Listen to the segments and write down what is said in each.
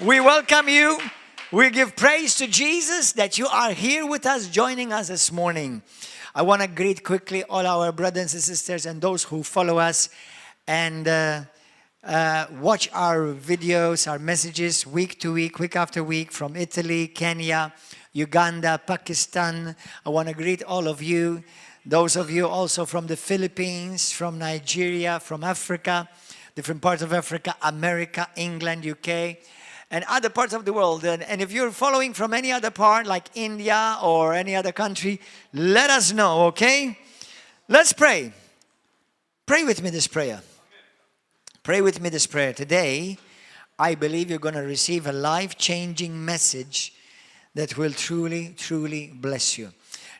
We welcome you. We give praise to Jesus that you are here with us, joining us this morning. I want to greet quickly all our brothers and sisters and those who follow us and watch our videos, our messages week to week after week from Italy, Kenya, Uganda, Pakistan. I want to greet all of you. Those of you also from the Philippines, from Nigeria, from Africa, different parts of Africa, America, England, UK, and other parts of the world. And if you're following from any other part, like India or any other country, let us know, okay? Let's pray. Pray with me this prayer. Pray with me this prayer. Today, I believe you're going to receive a life-changing message that will truly, truly bless you.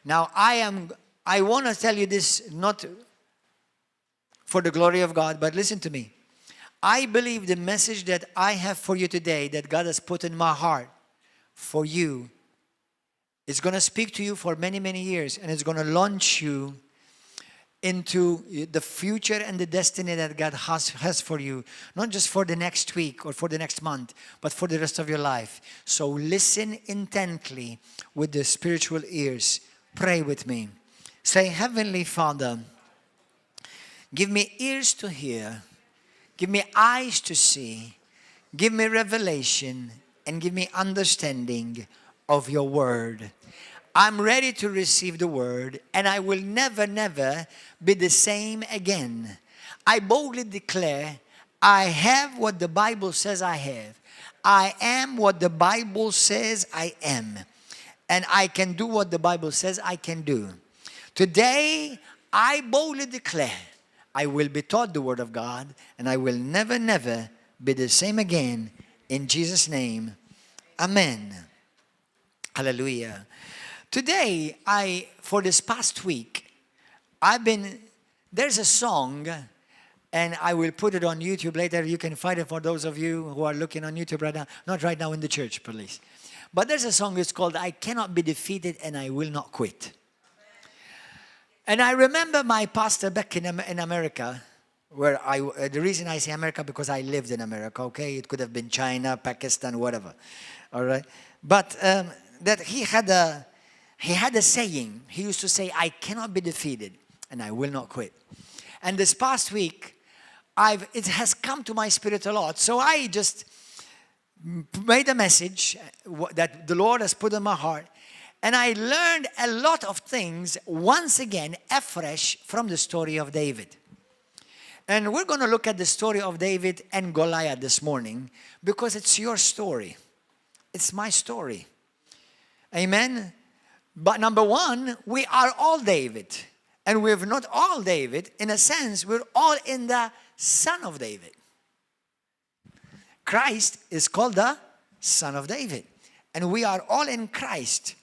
Now, I want to tell you this not for the glory of God, but listen to me. I believe the message that I have for you today, that God has put in my heart for you, is going to speak to you for many, many years, and it's going to launch you into the future and the destiny that God has for you, not just for the next week or for the next month, but for the rest of your life. So listen intently with the spiritual ears. Pray with me. Say, Heavenly Father, give me ears to hear, give me eyes to see, give me revelation, and give me understanding of your word. I'm ready to receive the word, and I will never, never be the same again. I boldly declare, I have what the Bible says I have. I am what the Bible says I am. And I can do what the Bible says I can do. Today, I boldly declare, I will be taught the word of God, and I will never, never be the same again. In Jesus' name, amen. Hallelujah. Today, for this past week, there's a song, and I will put it on YouTube later. You can find it for those of you who are looking on YouTube right now. Not right now in the church, please. But there's a song, it's called, I Cannot Be Defeated and I Will Not Quit. And I remember my pastor back in America, where the reason I say America, because I lived in America, okay? It could have been China, Pakistan, whatever, all right? But that he had a saying. He used to say, I cannot be defeated and I will not quit. And this past week, it has come to my spirit a lot. So I just made a message that the Lord has put in my heart. And I learned a lot of things, once again, afresh from the story of David. And we're going to look at the story of David and Goliath this morning, because it's your story. It's my story. Amen? But number one, we are all David. And we're not all David. In a sense, we're all in the son of David. Christ is called the Son of David. And we are all in Christ.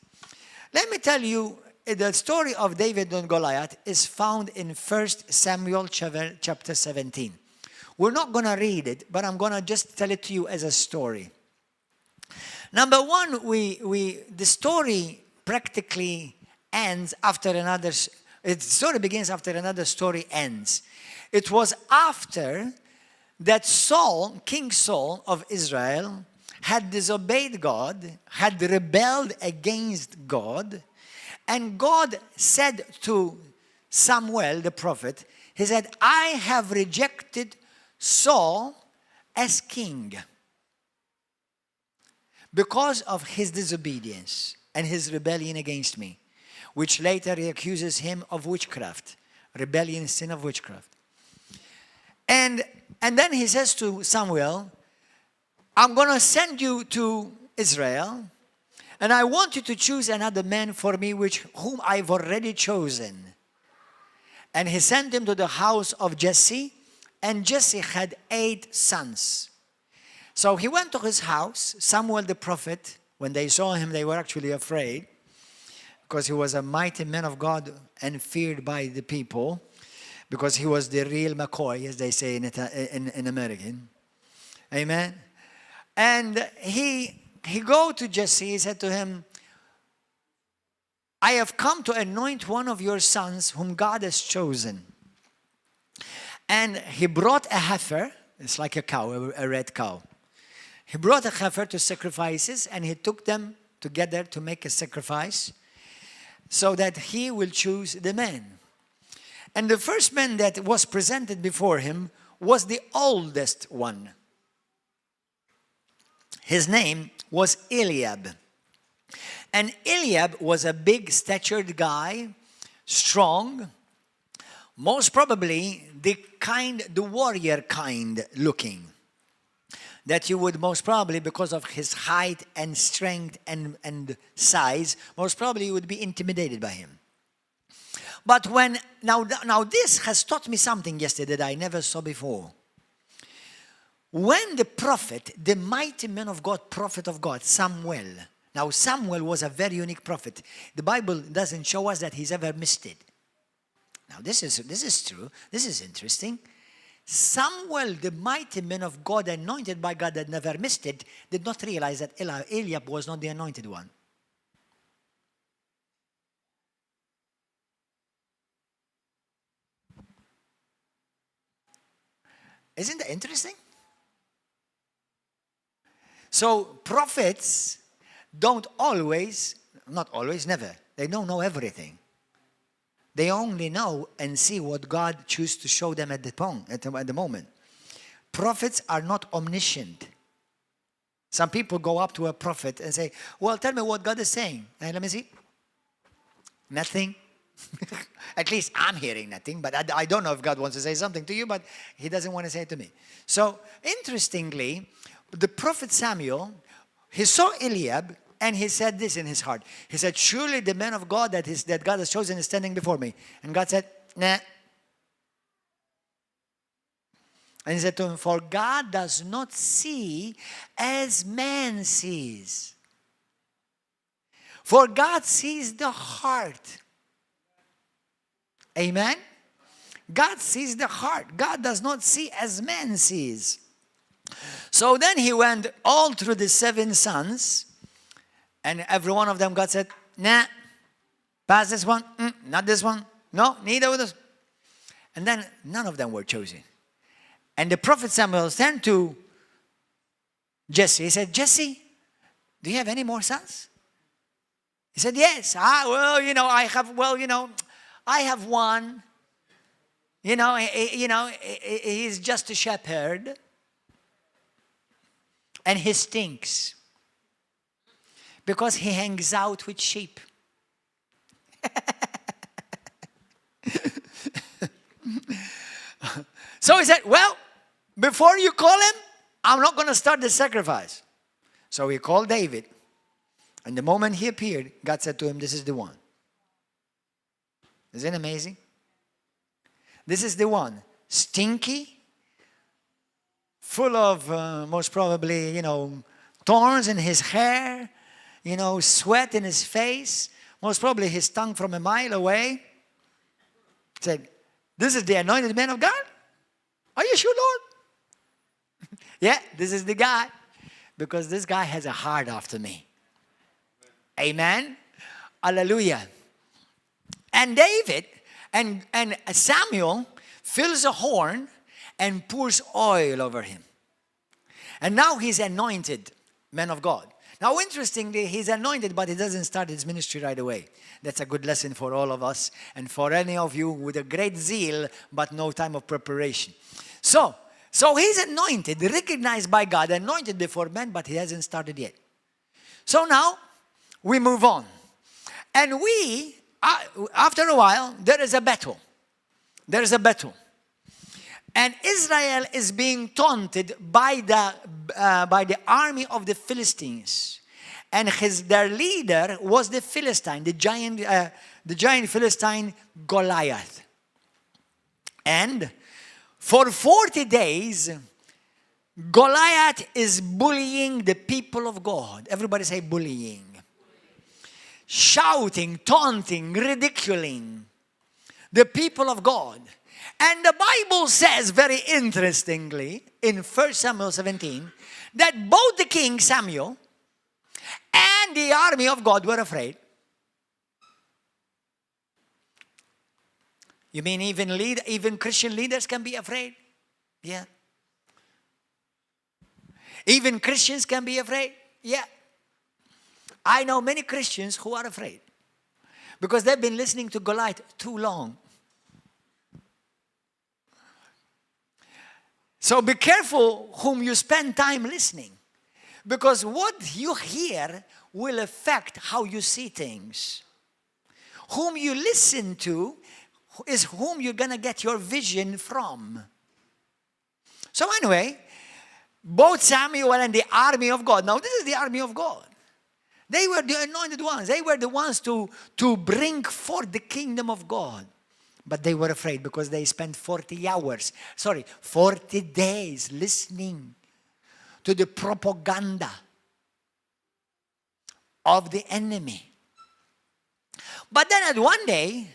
Let me tell you, the story of David and Goliath is found in 1 Samuel chapter 17. We're not going to read it, but I'm going to just tell it to you as a story. Number one, the story practically ends after another. The story begins after another story ends. It was after that Saul, King Saul of Israel, had disobeyed God, had rebelled against God, and God said to Samuel, the prophet, he said, I have rejected Saul as king because of his disobedience and his rebellion against me, which later he accuses him of witchcraft, rebellion, sin of witchcraft. And then he says to Samuel, I'm going to send you to Israel, and I want you to choose another man for me, whom I've already chosen. And he sent him to the house of Jesse, and Jesse had 8 sons. So he went to his house. Samuel the prophet, when they saw him, they were actually afraid, because he was a mighty man of God and feared by the people, because he was the real McCoy, as they say in American. Amen. And he go to Jesse. He said to him, I have come to anoint one of your sons whom God has chosen. And he brought a heifer. It's like a cow, a red cow. He brought a heifer to sacrifices, and he took them together to make a sacrifice so that he will choose the man. And the first man that was presented before him was the oldest one. His name was Eliab. And Eliab was a big statured guy, strong, most probably the warrior kind looking, that you would most probably, because of his height and strength and size, most probably you would be intimidated by him. But now this has taught me something yesterday that I never saw before. When the prophet, the mighty man of God, prophet of God, Samuel, now Samuel was a very unique prophet. The Bible doesn't show us that he's ever missed it. Now this is true. This is interesting. Samuel, the mighty man of God, anointed by God that never missed it, did not realize that Eliab was not the anointed one. Isn't that interesting? So prophets don't always, not always, never, they don't know everything. They only know and see what God chooses to show them at the moment. Prophets are not omniscient. Some people go up to a prophet and say, well, tell me what God is saying. And let me see. Nothing. At least I'm hearing nothing, but I don't know if God wants to say something to you, but he doesn't want to say it to me. So, interestingly, the prophet Samuel, he saw Eliab, and he said this in his heart. He said, surely the man of God that God has chosen is standing before me. And God said, nah. And he said to him, for God does not see as man sees. For God sees the heart. Amen? God sees the heart. God does not see as man sees. So then he went all through the 7 sons, and every one of them, God said, nah, pass this one, not this one, no, neither of those. And then none of them were chosen. And the prophet Samuel turned to Jesse. He said, Jesse, do you have any more sons? He said, yes. I have one. He's just a shepherd. And he stinks. Because he hangs out with sheep. So he said, well, before you call him, I'm not going to start the sacrifice. So he called David. And the moment he appeared, God said to him, this is the one. Isn't it amazing? This is the one. Stinky, full of most probably, thorns in his hair, sweat in his face, most probably he stunk from a mile away. Said, this is the anointed man of God? Are you sure, Lord? Yeah, this is the guy. Because this guy has a heart after me. Amen? Hallelujah. And David and Samuel fills a horn and pours oil over him. And now he's anointed man of God. Now, interestingly, he's anointed, but he doesn't start his ministry right away. That's a good lesson for all of us and for any of you with a great zeal, but no time of preparation. So he's anointed, recognized by God, anointed before men, but he hasn't started yet. So now we move on. And after a while, there is a battle. There is a battle. And Israel is being taunted by the army of the Philistines. And their leader was the Philistine, the giant Philistine Goliath. And for 40 days, Goliath is bullying the people of God. Everybody say bullying. Shouting, taunting, ridiculing the people of God. And the Bible says very interestingly in 1 Samuel 17 that both the king Samuel and the army of God were afraid. You mean even Christian leaders can be afraid? Yeah. Even Christians can be afraid. Yeah. I know many Christians who are afraid because they've been listening to Goliath too long. So be careful whom you spend time listening, because what you hear will affect how you see things. Whom you listen to is whom you're going to get your vision from. So anyway, both Samuel and the army of God. Now this is the army of God. They were the anointed ones. They were the ones to bring forth the kingdom of God. But they were afraid because they spent 40 days listening to the propaganda of the enemy. But then at one day,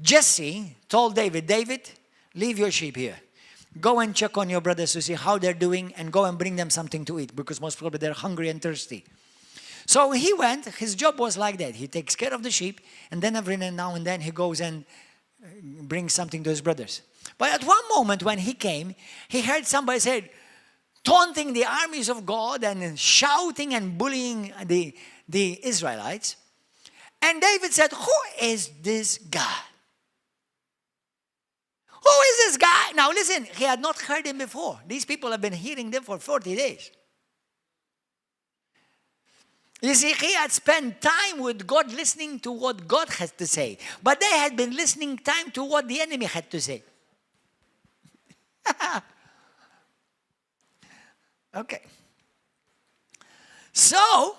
Jesse told David, David, leave your sheep here. Go and check on your brothers to see how they're doing and go and bring them something to eat because most probably they're hungry and thirsty. So he went. His job was like that. He takes care of the sheep, and then every now and then he goes and brings something to his brothers. But at one moment when he came, he heard somebody say, taunting the armies of God and shouting and bullying the Israelites. And David said, who is this guy? Who is this guy? Now listen, he had not heard him before. These people have been hearing them for 40 days. You see, he had spent time with God listening to what God had to say. But they had been listening time to what the enemy had to say. Okay. So,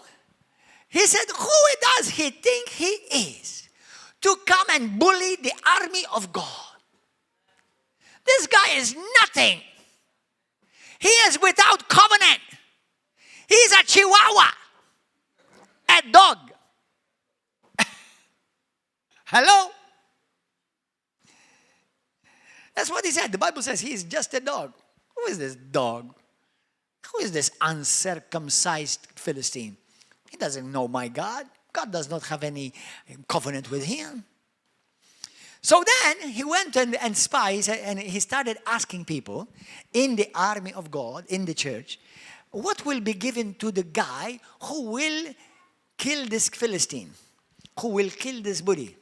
he said, who does he think he is to come and bully the army of God? This guy is nothing. He is without covenant. He's a chihuahua. A dog. Hello? That's what he said. The Bible says he is just a dog. Who is this dog? Who is this uncircumcised Philistine? He doesn't know my God. God does not have any covenant with him. So then he went and spies, and he started asking people in the army of God, in the church, what will be given to the guy who will kill this Philistine, who will kill this bully?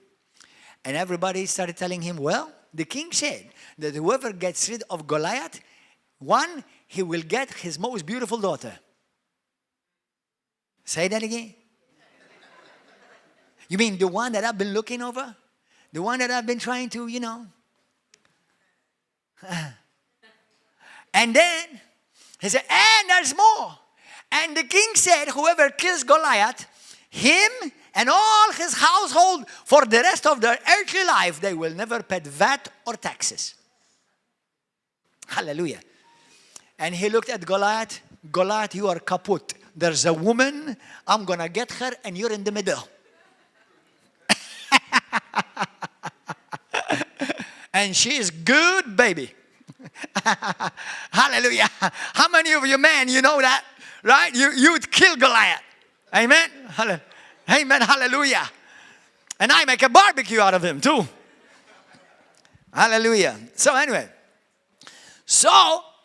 And everybody started telling him, well, the king said that whoever gets rid of Goliath, one, he will get his most beautiful daughter. Say that again. You mean the one that I've been looking over? The one that I've been trying to, And then he said, and there's more. And the king said, whoever kills Goliath, him and all his household for the rest of their earthly life, they will never pay VAT or taxes. Hallelujah. And he looked at Goliath. Goliath, you are kaput. There's a woman, I'm going to get her, and you're in the middle. And she is good, baby. Hallelujah. How many of you men, you know that? Right? You would kill Goliath. Amen? Amen. Hallelujah. And I make a barbecue out of him too. Hallelujah. So anyway. So,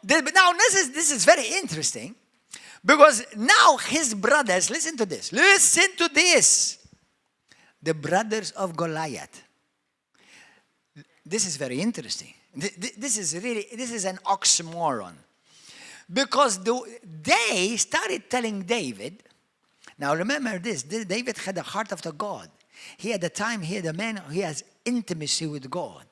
now this is very interesting. Because now his brothers, listen to this. Listen to this. The brothers of Goliath. This is very interesting. This is an oxymoron. Because they started telling David, now remember this, David had the heart of the God. He had the time, he had a man, he has intimacy with God.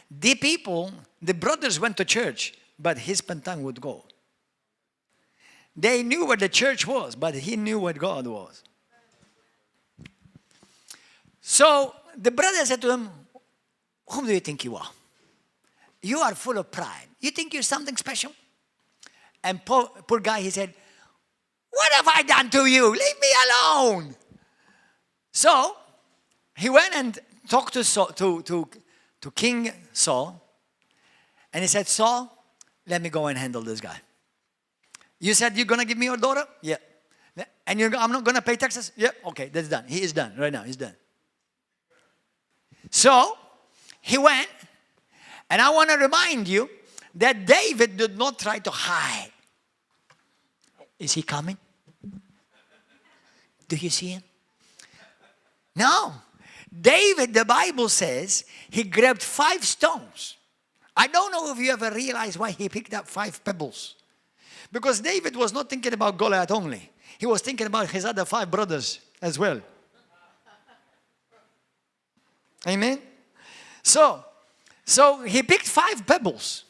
The brothers went to church, but he spent time with God. They knew where the church was, but he knew what God was. So the brother said to him, whom do you think you are? You are full of pride. You think you're something special? And poor guy, he said, what have I done to you? Leave me alone. So he went and talked to King Saul. And he said, Saul, let me go and handle this guy. You said you're going to give me your daughter? Yeah. And I'm not going to pay taxes? Yeah. Okay, that's done. He is done. Right now, he's done. So he went. And I want to remind you that David did not try to hide. Is he coming? Do you see him? No. David, the Bible says, he grabbed 5 stones. I don't know if you ever realized why he picked up 5 pebbles. Because David was not thinking about Goliath only. He was thinking about his other 5 brothers as well. Amen? So he picked 5 pebbles.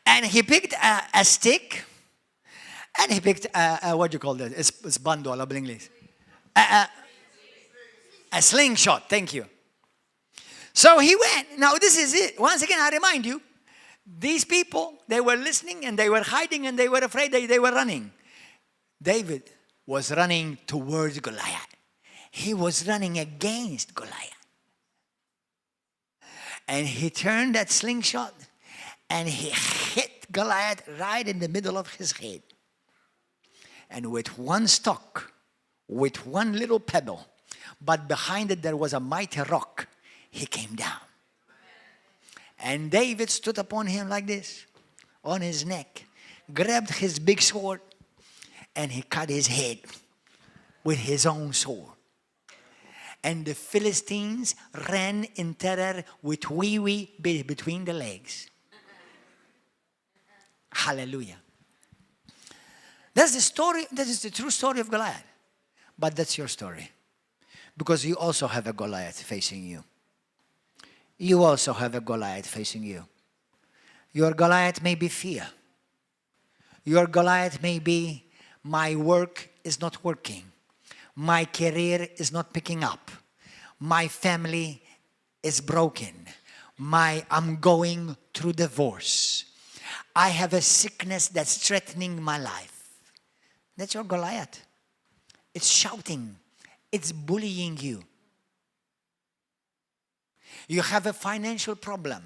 And he picked a stick. And he picked, what do you call that? It's bando, hablo English. A slingshot, thank you. So he went. Now this is it. Once again, I remind you, these people, they were listening and they were hiding and they were afraid, they were running. David was running towards Goliath. He was running against Goliath. And he turned that slingshot and he hit Goliath right in the middle of his head. And with one stock, with one little pebble, but behind it there was a mighty rock, he came down. And David stood upon him like this, on his neck, grabbed his big sword, and he cut his head with his own sword. And the Philistines ran in terror with wee between the legs. Hallelujah. That's the story, that is the true story of Goliath. But that's your story. Because you also have a Goliath facing you. You also have a Goliath facing you. Your Goliath may be fear. Your Goliath may be, my work is not working. My career is not picking up. My family is broken. I'm going through divorce. I have a sickness that's threatening my life. That's your Goliath. It's shouting. It's bullying you. You have a financial problem.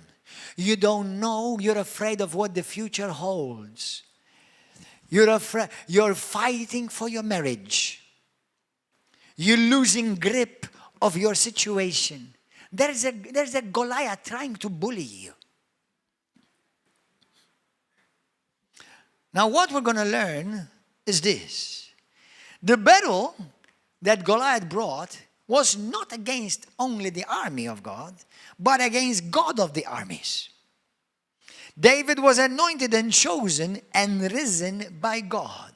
You don't know. You're afraid of what the future holds. You're fighting for your marriage. You're losing grip of your situation. There's a Goliath trying to bully you. Now what we're going to learn is this. The battle that Goliath brought was not against only the army of God, but against God of the armies. David was anointed and chosen and risen by God.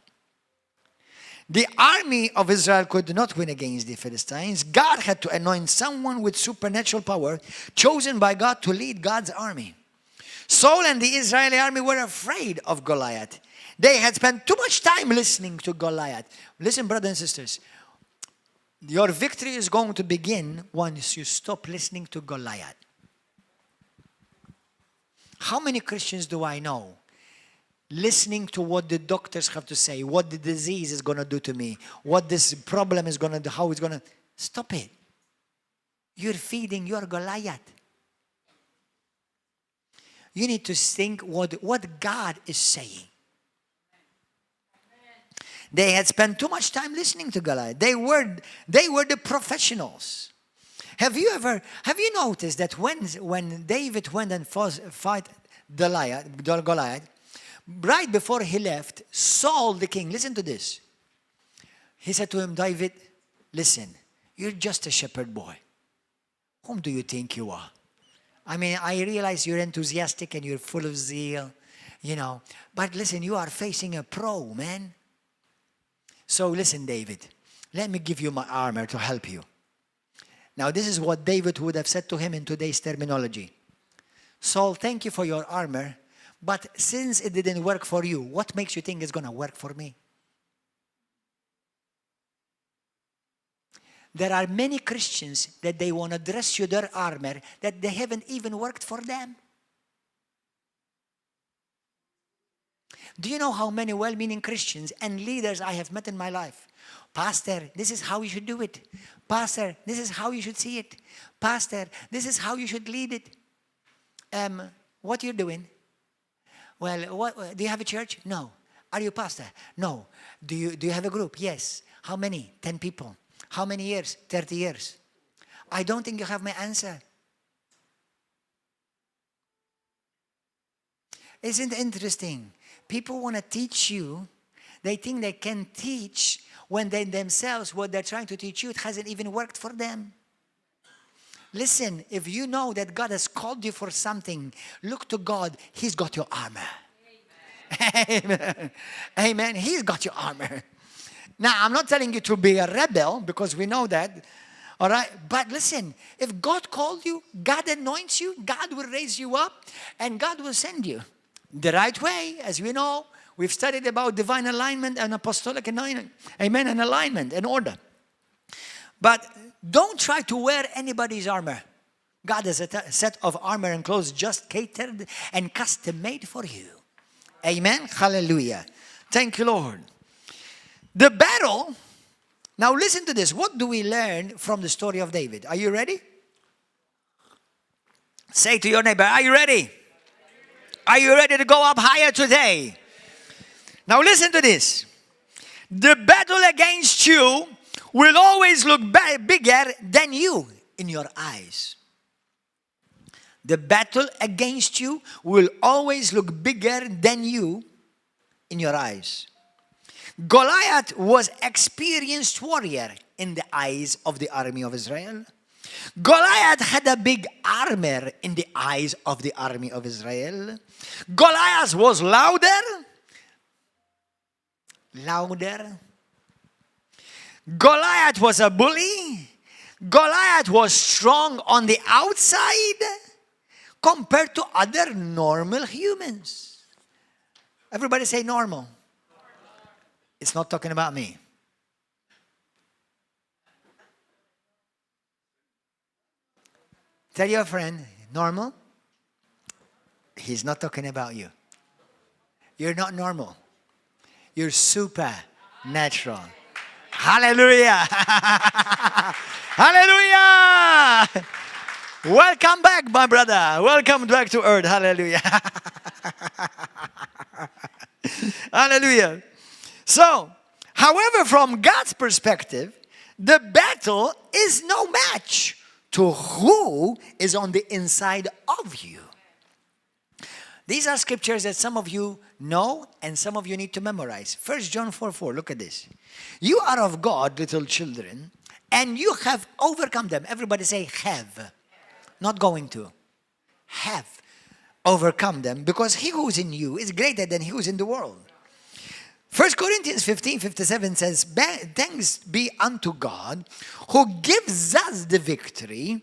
The army of Israel could not win against the Philistines. God had to anoint someone with supernatural power, chosen by God to lead God's army. Saul and the Israeli army were afraid of Goliath. They had spent too much time listening to Goliath. Listen, brothers and sisters, your victory is going to begin once you stop listening to Goliath. How many Christians do I know listening to what the doctors have to say, what the disease is going to do to me, what this problem is going to do, how it's going to... Stop it. You're feeding your Goliath. You need to think what God is saying. They had spent too much time listening to Goliath. They were the professionals. Have you noticed that when David went and fought Goliath, right before he left, Saul the king, listen to this. He said to him, David, listen, you're just a shepherd boy. Whom do you think you are? I mean, I realize you're enthusiastic and you're full of zeal, but listen, you are facing a pro, man. So listen, David, let me give you my armor to help you. Now, this is what David would have said to him in today's terminology. Saul, thank you for your armor, but since it didn't work for you, what makes you think it's going to work for me? There are many Christians that they want to dress you their armor that they haven't even worked for them. Do you know how many well-meaning Christians and leaders I have met in my life? Pastor, this is how you should do it. Pastor, this is how you should see it. Pastor, this is how you should lead it. What you're doing? Well, do you have a church? No. Are you a pastor? No. Do you have a group? Yes. How many? 10 people. How many years? 30 years. I don't think you have my answer. Isn't it interesting? People want to teach you. They think they can teach when they themselves, what they're trying to teach you, it hasn't even worked for them. Listen, if you know that God has called you for something, look to God. He's got your armor. Amen. Amen. He's got your armor. Now, I'm not telling you to be a rebel because we know that. All right? But listen, if God called you, God anoints you, God will raise you up, and God will send you the right way. As we know, we've studied about divine alignment and apostolic anointing. Amen. And alignment and order. But don't try to wear anybody's armor. God has a set of armor and clothes just catered and custom made for you. Amen. Hallelujah. Thank you, Lord. The battle. Now listen to this. What do we learn from the story of David? Are you ready? Say to your neighbor, are you ready? Are you ready to go up higher today? Now listen to this. The battle against you will always look bigger than you in your eyes. The battle against you will always look bigger than you in your eyes. Goliath was an experienced warrior in the eyes of the army of Israel. Goliath had a big armor in the eyes of the army of Israel. Goliath was louder. Goliath was a bully. Goliath was strong on the outside compared to other normal humans. Everybody say normal. It's not talking about me. Tell your friend, normal. He's not talking about you. You're not normal. You're supernatural. Hallelujah. Hallelujah. Welcome back, my brother. Welcome back to earth. Hallelujah. Hallelujah. So, however, from God's perspective, the battle is no match to who is on the inside of you. These are scriptures that some of you know and some of you need to memorize. 1 John 4:4, look at this. You are of God, little children, and you have overcome them. Everybody say have. Not going to. Have overcome them, because he who is in you is greater than he who is in the world. 1 Corinthians 15:57 says, thanks be unto God who gives us the victory,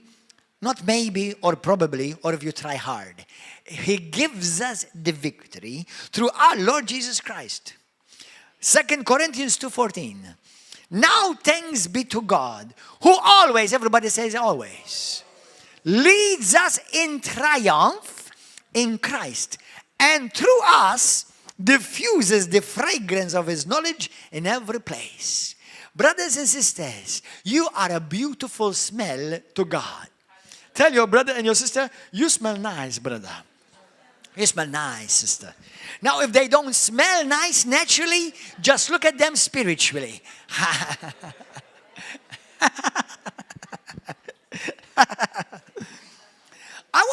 not maybe or probably or if you try hard. He gives us the victory through our Lord Jesus Christ. 2 Corinthians 2:14. Now thanks be to God who always, everybody says always, leads us in triumph in Christ, and through us diffuses the fragrance of his knowledge in every place. Brothers and sisters, you are a beautiful smell to God. Tell your brother and your sister, you smell nice, brother. You smell nice, sister. Now, if they don't smell nice naturally, just look at them spiritually. I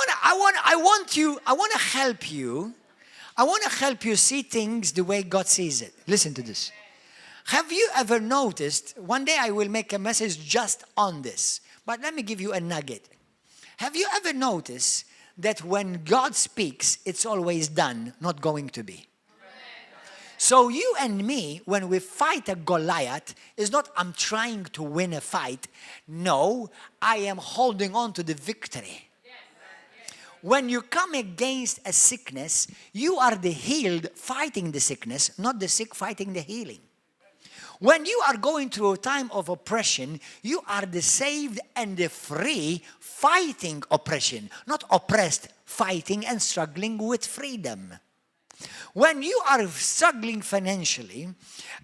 want to help you see things the way God sees it. Listen to this. Have you ever noticed, one day I will make a message just on this, but let me give you a nugget. Have you ever noticed that when God speaks, it's always done, not going to be? So you and me, when we fight a Goliath, it's not I'm trying to win a fight. No, I am holding on to the victory. When you come against a sickness, you are the healed fighting the sickness, not the sick fighting the healing. When you are going through a time of oppression, you are the saved and the free fighting oppression, not oppressed fighting and struggling with freedom. When you are struggling financially,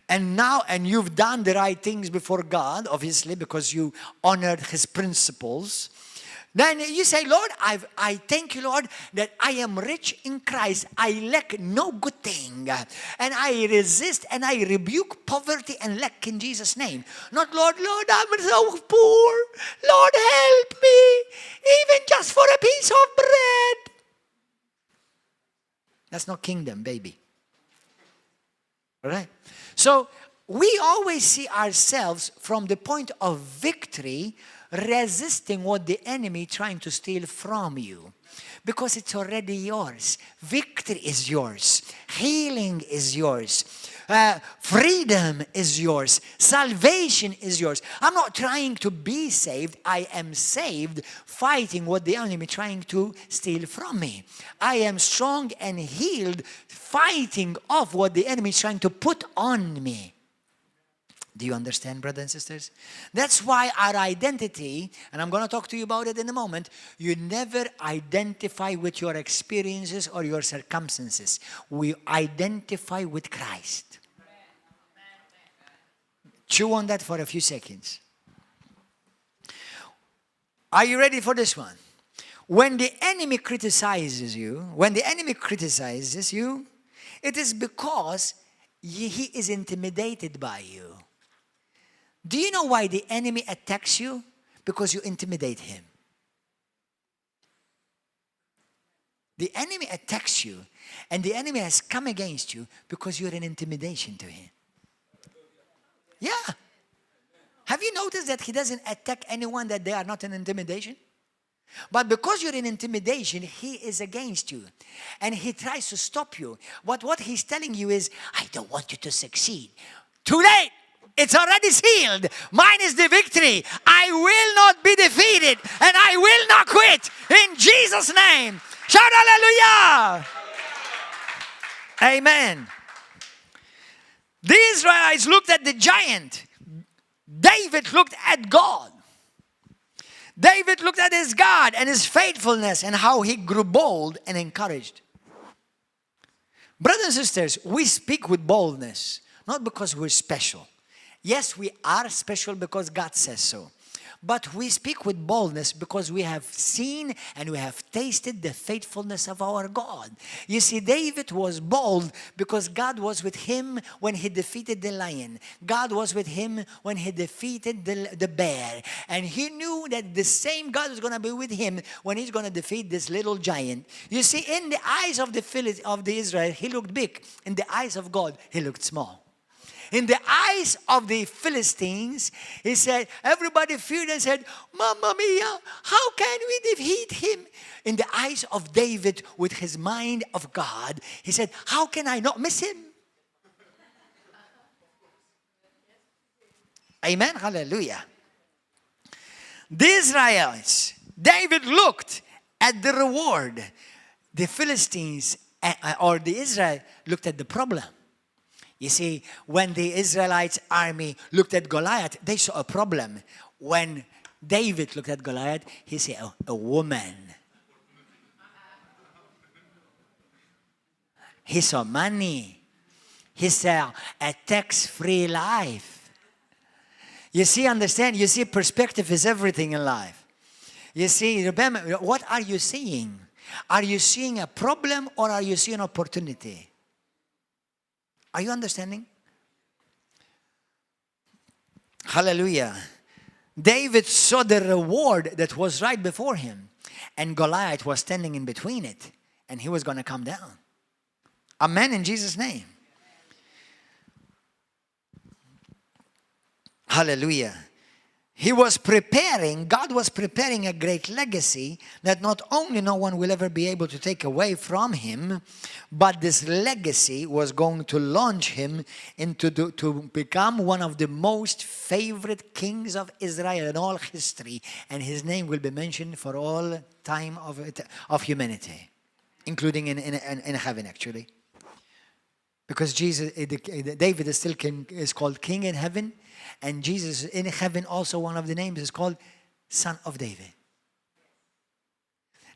and you've done the right things before God, obviously, because you honored his principles, then you say, Lord, I thank you, Lord, that I am rich in Christ. I lack no good thing. And I resist and I rebuke poverty and lack in Jesus' name. Not, Lord, I'm so poor. Lord, help me. Even just for a piece of bread. That's not kingdom, baby. All right? So we always see ourselves from the point of victory, resisting what the enemy trying to steal from you. Because it's already yours. Victory is yours. Healing is yours. Freedom is yours. Salvation is yours. I'm not trying to be saved. I am saved, fighting what the enemy trying to steal from me. I am strong and healed, fighting off what the enemy is trying to put on me. Do you understand, brothers and sisters? That's why our identity, and I'm going to talk to you about it in a moment, you never identify with your experiences or your circumstances. We identify with Christ. Chew on that for a few seconds. Are you ready for this one? When the enemy criticizes you, it is because he is intimidated by you. Do you know why the enemy attacks you? Because you intimidate him. The enemy attacks you, and the enemy has come against you because you're an intimidation to him. Yeah. Have you noticed that he doesn't attack anyone that they are not an intimidation? But because you're in intimidation, he is against you. And he tries to stop you. But what he's telling you is, I don't want you to succeed. Too late. It's already sealed. Mine is the victory. I will not be defeated. And I will not quit. In Jesus' name. Shout hallelujah. Amen. The Israelites looked at the giant. David looked at God. David looked at his God and his faithfulness and how he grew bold and encouraged. Brothers and sisters, we speak with boldness, not because we're special. Yes, we are special because God says so. But we speak with boldness because we have seen and we have tasted the faithfulness of our God. You see, David was bold because God was with him when he defeated the lion. God was with him when he defeated the bear. And he knew that the same God is going to be with him when he's going to defeat this little giant. You see, in the eyes of the Israel, he looked big. In the eyes of God, he looked small. In the eyes of the Philistines, he said, everybody feared and said, Mamma mia, how can we defeat him? In the eyes of David, with his mind of God, he said, how can I not miss him? Amen, hallelujah. The Israelites, David looked at the reward. The Philistines, or the Israel, looked at the problem. You see, when the Israelites' army looked at Goliath, they saw a problem. When David looked at Goliath, he said, a woman. He saw money. He saw a tax-free life. You see, understand? You see, perspective is everything in life. You see, remember, what are you seeing? Are you seeing a problem or are you seeing an opportunity? Are you understanding? Hallelujah. David saw the reward that was right before him, and Goliath was standing in between it, and he was going to come down. Amen, in Jesus' name. Hallelujah. He was preparing, God was preparing a great legacy that not only no one will ever be able to take away from him, but this legacy was going to launch him into to become one of the most favorite kings of Israel in all history. And his name will be mentioned for all time of humanity, including in heaven, actually. Because David is still king, is called king in heaven. And Jesus in heaven, also one of the names is called Son of David.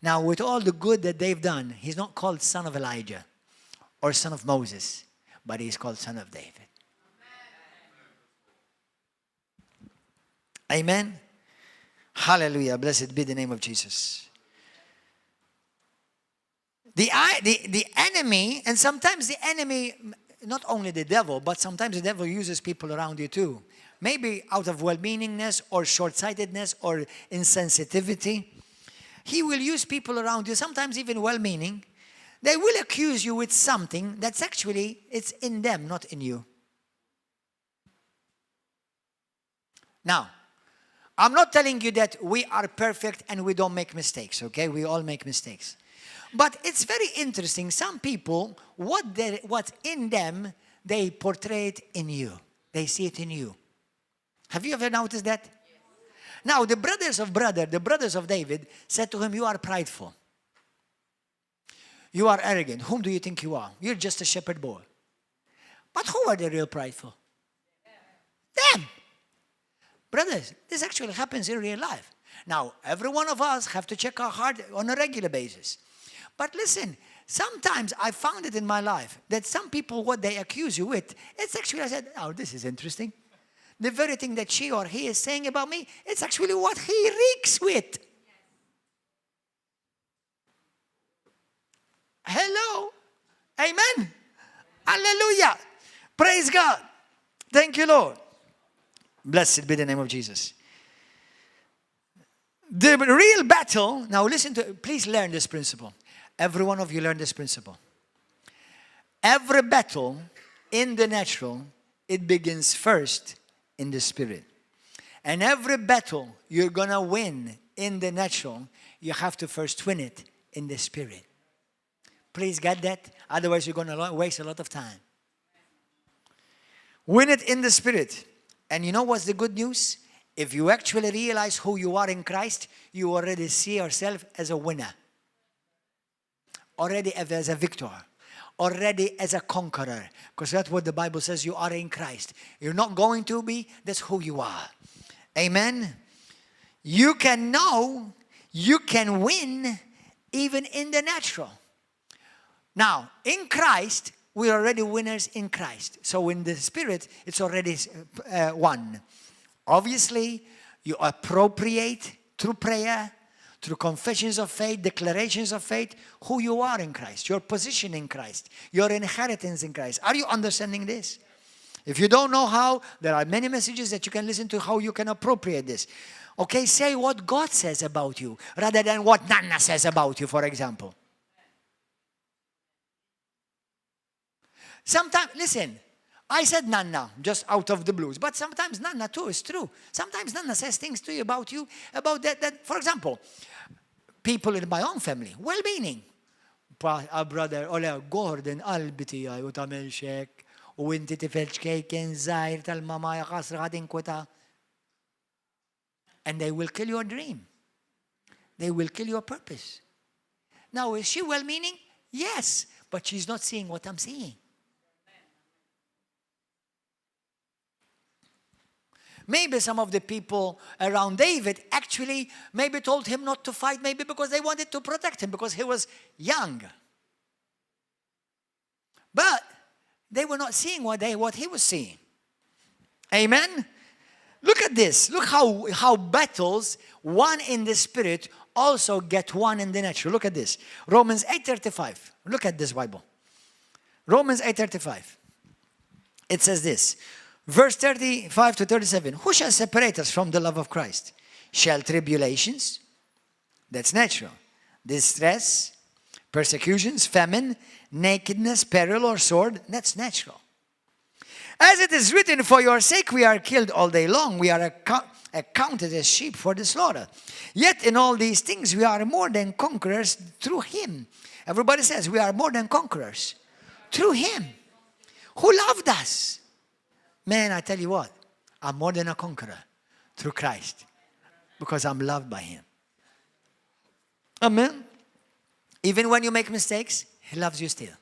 Now, with all the good that they've done, he's not called Son of Elijah or Son of Moses, but he's called Son of David. Amen. Hallelujah. Blessed be the name of Jesus. The enemy, and sometimes the enemy, not only the devil, but sometimes the devil uses people around you too. Maybe out of well-meaningness or short-sightedness or insensitivity. He will use people around you, sometimes even well-meaning, They will accuse you with something that's actually, it's in them, not in you. Now, I'm not telling you that we are perfect and we don't make mistakes, okay? We all make mistakes. But it's very interesting. Some people, what's in them, they portray it in you. They see it in you. Have you ever noticed that? Yes. Now, the brothers of David said to him, you are prideful. You are arrogant. Whom do you think you are? You're just a shepherd boy. But who are the real prideful? Them. Brothers, this actually happens in real life. Now, every one of us have to check our heart on a regular basis. But listen, sometimes I found it in my life that some people, what they accuse you with, it's actually, I said, oh, this is interesting. The very thing that she or he is saying about me, it's actually what he reeks with. Hello. Amen. Hallelujah. Praise God. Thank you, Lord. Blessed be the name of Jesus. The real battle, now listen to, please learn this principle. Every one of you learn this principle. Every battle in the natural, it begins first in the spirit. And every battle you're going to win in the natural, you have to first win it in the spirit. Please get that. Otherwise, you're going to waste a lot of time. Win it in the spirit. And you know what's the good news? If you actually realize who you are in Christ, you already see yourself as a winner. Already as a victor. Already as a conqueror. Because that's what the Bible says, you are in Christ. You're not going to be, that's who you are. Amen? You can know, you can win even in the natural. Now, in Christ, we're already winners in Christ. So in the spirit, it's already won. Obviously, you appropriate through prayer, through confessions of faith, declarations of faith, who you are in Christ, your position in Christ, your inheritance in Christ. Are you understanding this? If you don't know how, there are many messages that you can listen to how you can appropriate this. Okay, say what God says about you rather than what Nana says about you, for example. Sometimes, listen, I said Nana just out of the blues, but sometimes Nana too is true. Sometimes Nana says things to you, about that for example, people in my own family, well-meaning. Brother, Ola, Gordon, qalbi tiegħi u tagħmel xekk, u inti tifel kejken żgħir tal-mama jaqasra ħad inkweta. And they will kill your dream. They will kill your purpose. Now, is she well-meaning? Yes, but she's not seeing what I'm seeing. Maybe some of the people around David actually maybe told him not to fight, maybe because they wanted to protect him because he was young. But they were not seeing what he was seeing. Amen? Look at this. Look how battles, one in the spirit, also get one in the natural. Look at this. Romans 8:35. Look at this Bible. Romans 8:35. It says this. Verse 35 to 37. Who shall separate us from the love of Christ? Shall tribulations? That's natural. Distress, persecutions, famine, nakedness, peril, or sword? That's natural. As it is written, for your sake we are killed all day long. We are accounted as sheep for the slaughter. Yet in all these things we are more than conquerors through Him. Everybody says we are more than conquerors through Him who loved us. Man, I tell you what, I'm more than a conqueror through Christ because I'm loved by Him. Amen. Even when you make mistakes, He loves you still.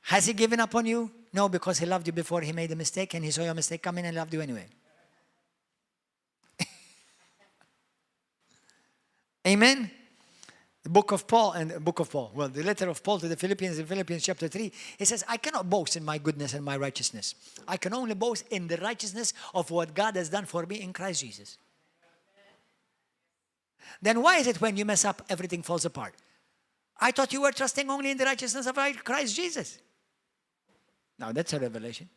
Has He given up on you? No, because He loved you before He made a mistake and He saw your mistake coming and loved you anyway. Amen. The letter of Paul to the Philippians in Philippians chapter 3, he says, I cannot boast in my goodness and my righteousness. I can only boast in the righteousness of what God has done for me in Christ Jesus. Then why is it when you mess up, everything falls apart? I thought you were trusting only in the righteousness of Christ Jesus. Now that's a revelation.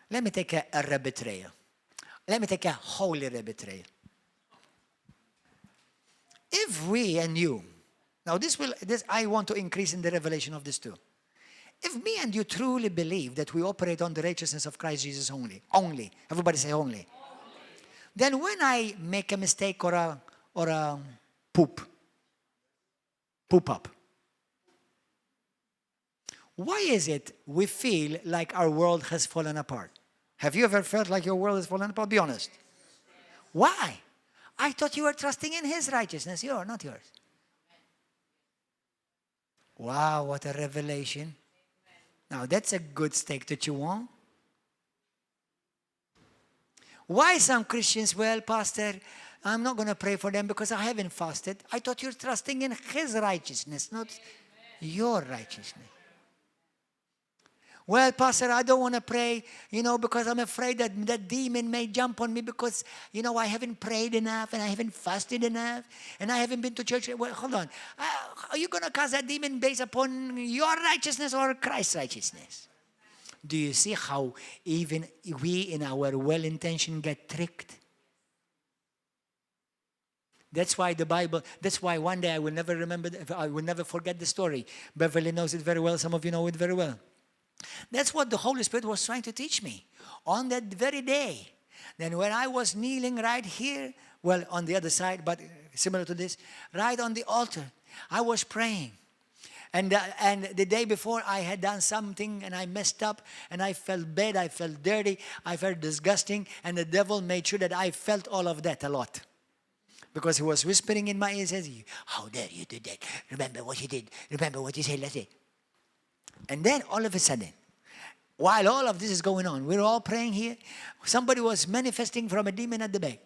Let me take a rabbit trail. Let me take a holy rabbit trail. if we and you, now this I want to increase in the revelation of this too. If me and you truly believe that we operate on the righteousness of Christ Jesus only, everybody say only. Then when I make a mistake or a poop up, why is it we feel like our world has fallen apart? Have you ever felt like your world has fallen apart? Be honest. Why? I thought you were trusting in His righteousness, not yours. Wow, what a revelation. Now that's a good steak to chew on. Why some Christians, well, Pastor, I'm not going to pray for them because I haven't fasted. I thought you're trusting in His righteousness, not your righteousness. Well, Pastor, I don't want to pray, because I'm afraid that that demon may jump on me because, I haven't prayed enough and I haven't fasted enough and I haven't been to church. Well, hold on. Are you going to cast that demon based upon your righteousness or Christ's righteousness? Do you see how even we in our well-intention get tricked? That's why one day I will never forget the story. Beverly knows it very well. Some of you know it very well. That's what the Holy Spirit was trying to teach me on that very day. Then when I was kneeling right here, well, on the other side, but similar to this, right on the altar, I was praying. And the day before, I had done something and I messed up and I felt bad, I felt dirty, I felt disgusting, and the devil made sure that I felt all of that a lot. Because he was whispering in my ear, says, how dare you do that? Remember what you did. Remember what you said. Let's say. And then all of a sudden, while all of this is going on, we're all praying here, somebody was manifesting from a demon at the back.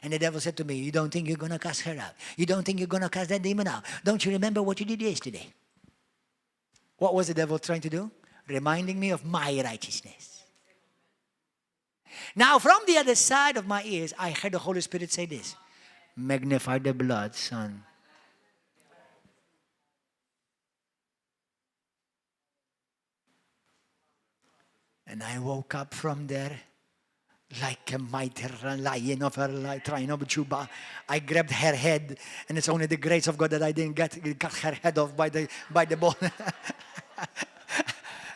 And the devil said to me, you don't think you're going to cast her out? You don't think you're going to cast that demon out? Don't you remember what you did yesterday? What was the devil trying to do? Reminding me of my righteousness. Now, from the other side of my ears, I heard the Holy Spirit say this. Magnify the blood, son. And I woke up from there like a mighty lion of a trying of Juba. I grabbed her head, and it's only the grace of God that I didn't get her head off by the bone.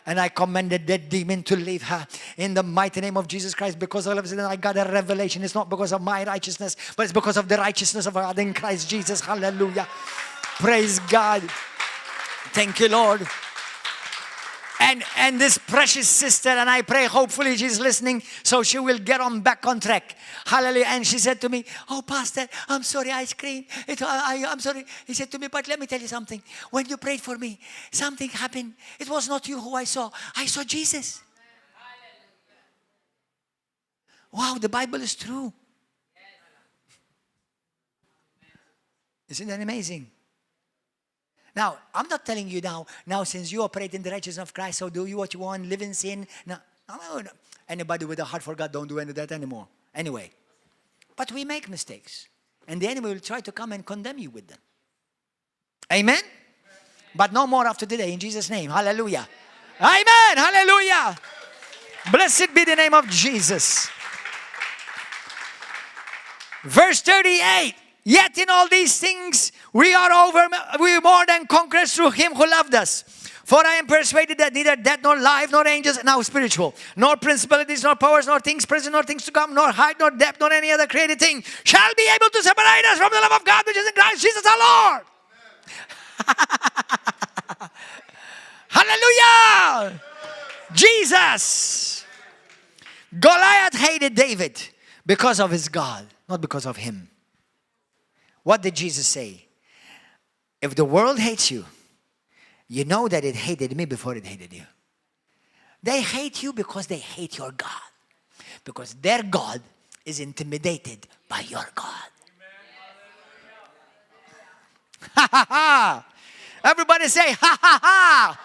And I commanded that demon to leave her in the mighty name of Jesus Christ, because all of a sudden I got a revelation. It's not because of my righteousness, but it's because of the righteousness of God in Christ Jesus. Hallelujah. Praise God. Thank you, Lord. And this precious sister, and I pray hopefully she's listening so she will get back on track. Hallelujah. And she said to me, oh, Pastor, I'm sorry I screamed. I'm sorry. He said to me, but let me tell you something. When you prayed for me, something happened. It was not you who I saw. I saw Jesus. Wow, the Bible is true. Isn't that amazing? Now, I'm not telling you now since you operate in the righteousness of Christ, so do you what you want, live in sin. No. Anybody with a heart for God don't do any of that anymore. Anyway, but we make mistakes. And the enemy will try to come and condemn you with them. Amen? But no more after today, in Jesus' name. Hallelujah. Amen. Hallelujah. Blessed be the name of Jesus. Verse 38. Yet in all these things, we are more than conquerors through Him who loved us. For I am persuaded that neither death, nor life, nor angels, now spiritual, nor principalities, nor powers, nor things present, nor things to come, nor height, nor depth, nor any other created thing shall be able to separate us from the love of God which is in Christ Jesus our Lord. Hallelujah! Jesus! Goliath hated David because of his God, not because of him. What did Jesus say? If the world hates you, you know that it hated me before it hated you. They hate you because they hate your God. Because their God is intimidated by your God. Ha ha ha! Everybody say ha ha ha!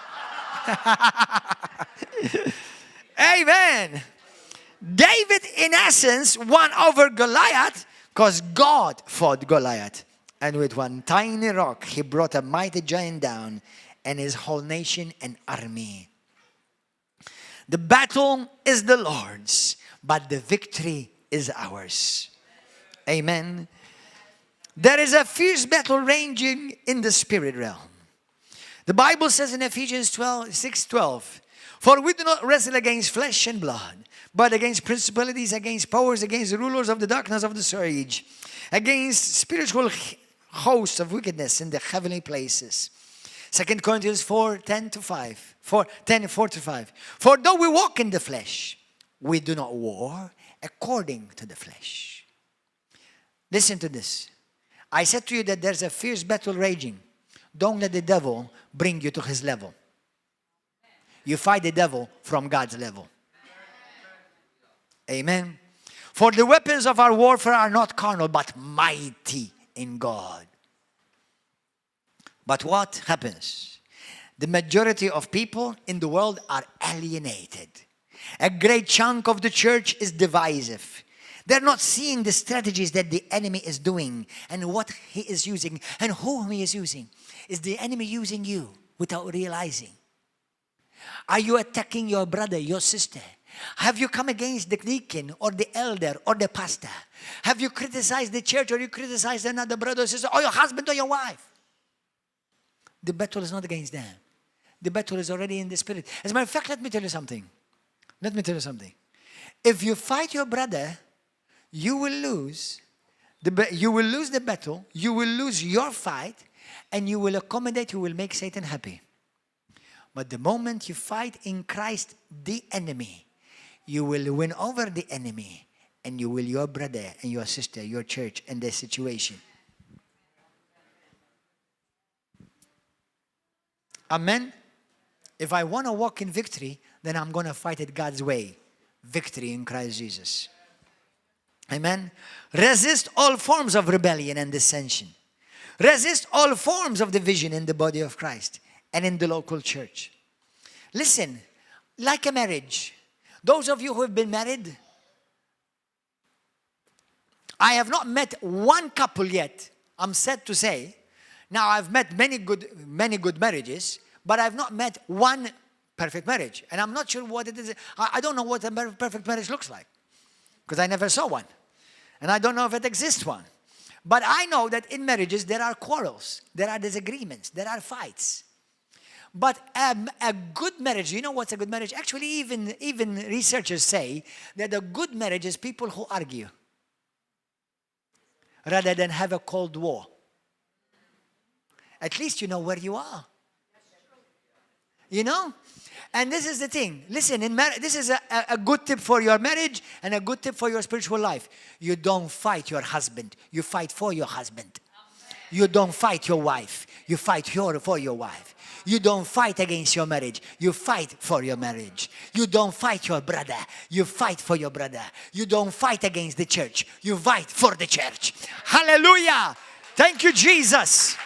Amen. David, in essence, won over Goliath because God fought Goliath. And with one tiny rock, he brought a mighty giant down and his whole nation and army. The battle is the Lord's, but the victory is ours. Amen. There is a fierce battle raging in the spirit realm. The Bible says in Ephesians 6:12, for we do not wrestle against flesh and blood, but against principalities, against powers, against the rulers of the darkness of this age, against spiritual hosts of wickedness in the heavenly places. 2 Corinthians 4:10-5. 4:10-4-5. For though we walk in the flesh, we do not war according to the flesh. Listen to this. I said to you that there's a fierce battle raging. Don't let the devil bring you to his level. You fight the devil from God's level. Amen. For the weapons of our warfare are not carnal, but mighty in God. But what happens? The majority of people in the world are alienated. A great chunk of the church is divisive. They're not seeing the strategies that the enemy is doing and what he is using and whom he is using. Is the enemy using you without realizing? Are you attacking your brother, your sister? Have you come against the deacon or the elder or the pastor? Have you criticized the church or you criticized another brother or sister or your husband or your wife? The battle is not against them. The battle is already in the spirit. As a matter of fact, let me tell you something. Let me tell you something. If you fight your brother, you will lose. You will lose the battle. You will lose your fight. And you will accommodate, you will make Satan happy. But the moment you fight in Christ, the enemy, you will win over the enemy. And you will your brother and your sister, your church and their situation. Amen. If I want to walk in victory, then I'm going to fight it God's way. Victory in Christ Jesus. Amen. Resist all forms of rebellion and dissension. Resist all forms of division in the body of Christ and in the local church. Listen, like a marriage, those of you who have been married, I have not met one couple yet, I'm sad to say. Now, I've met many good marriages, but I've not met one perfect marriage. And I'm not sure what it is. I don't know what a perfect marriage looks like because I never saw one. And I don't know if it exists one. But I know that in marriages, there are quarrels, there are disagreements, there are fights. But a good marriage, you know what's a good marriage? Actually, even researchers say that a good marriage is people who argue rather than have a cold war. At least you know where you are. You know? And this is the thing. Listen, this is a good tip for your marriage and a good tip for your spiritual life. You don't fight your husband. You fight for your husband. You don't fight your wife. You fight for your wife. You don't fight against your marriage. You fight for your marriage. You don't fight your brother. You fight for your brother. You don't fight against the church. You fight for the church. Hallelujah. Thank you, Jesus.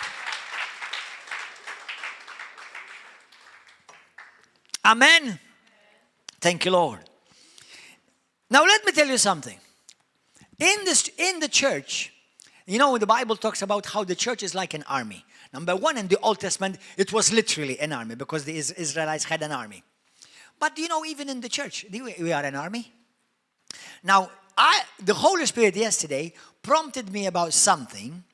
Amen. Thank you, Lord. Now let me tell you something. In the church, you know, the Bible talks about how the church is like an army. Number one, in the Old Testament, it was literally an army because the Israelites had an army. But you know, even in the church, we are an army. Now, the Holy Spirit yesterday prompted me about something,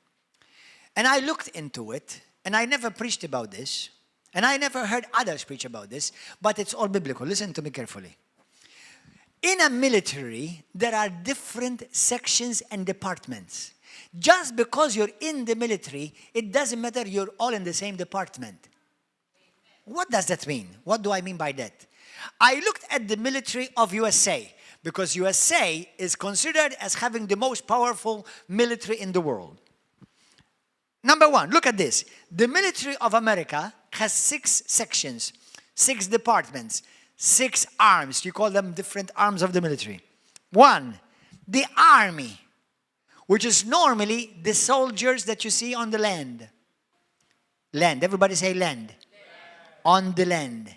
and I looked into it, and I never preached about this. And I never heard others preach about this, but it's all biblical. Listen to me carefully. In a military, there are different sections and departments. Just because you're in the military, it doesn't matter you're all in the same department. What does that mean? What do I mean by that? I looked at the military of USA, because USA is considered as having the most powerful military in the world. Number one, look at this. The military of America has 6 sections, 6 departments, 6 arms. You call them different arms of the military. 1, the army, which is normally the soldiers that you see on the land. Land. Everybody say land. On the land.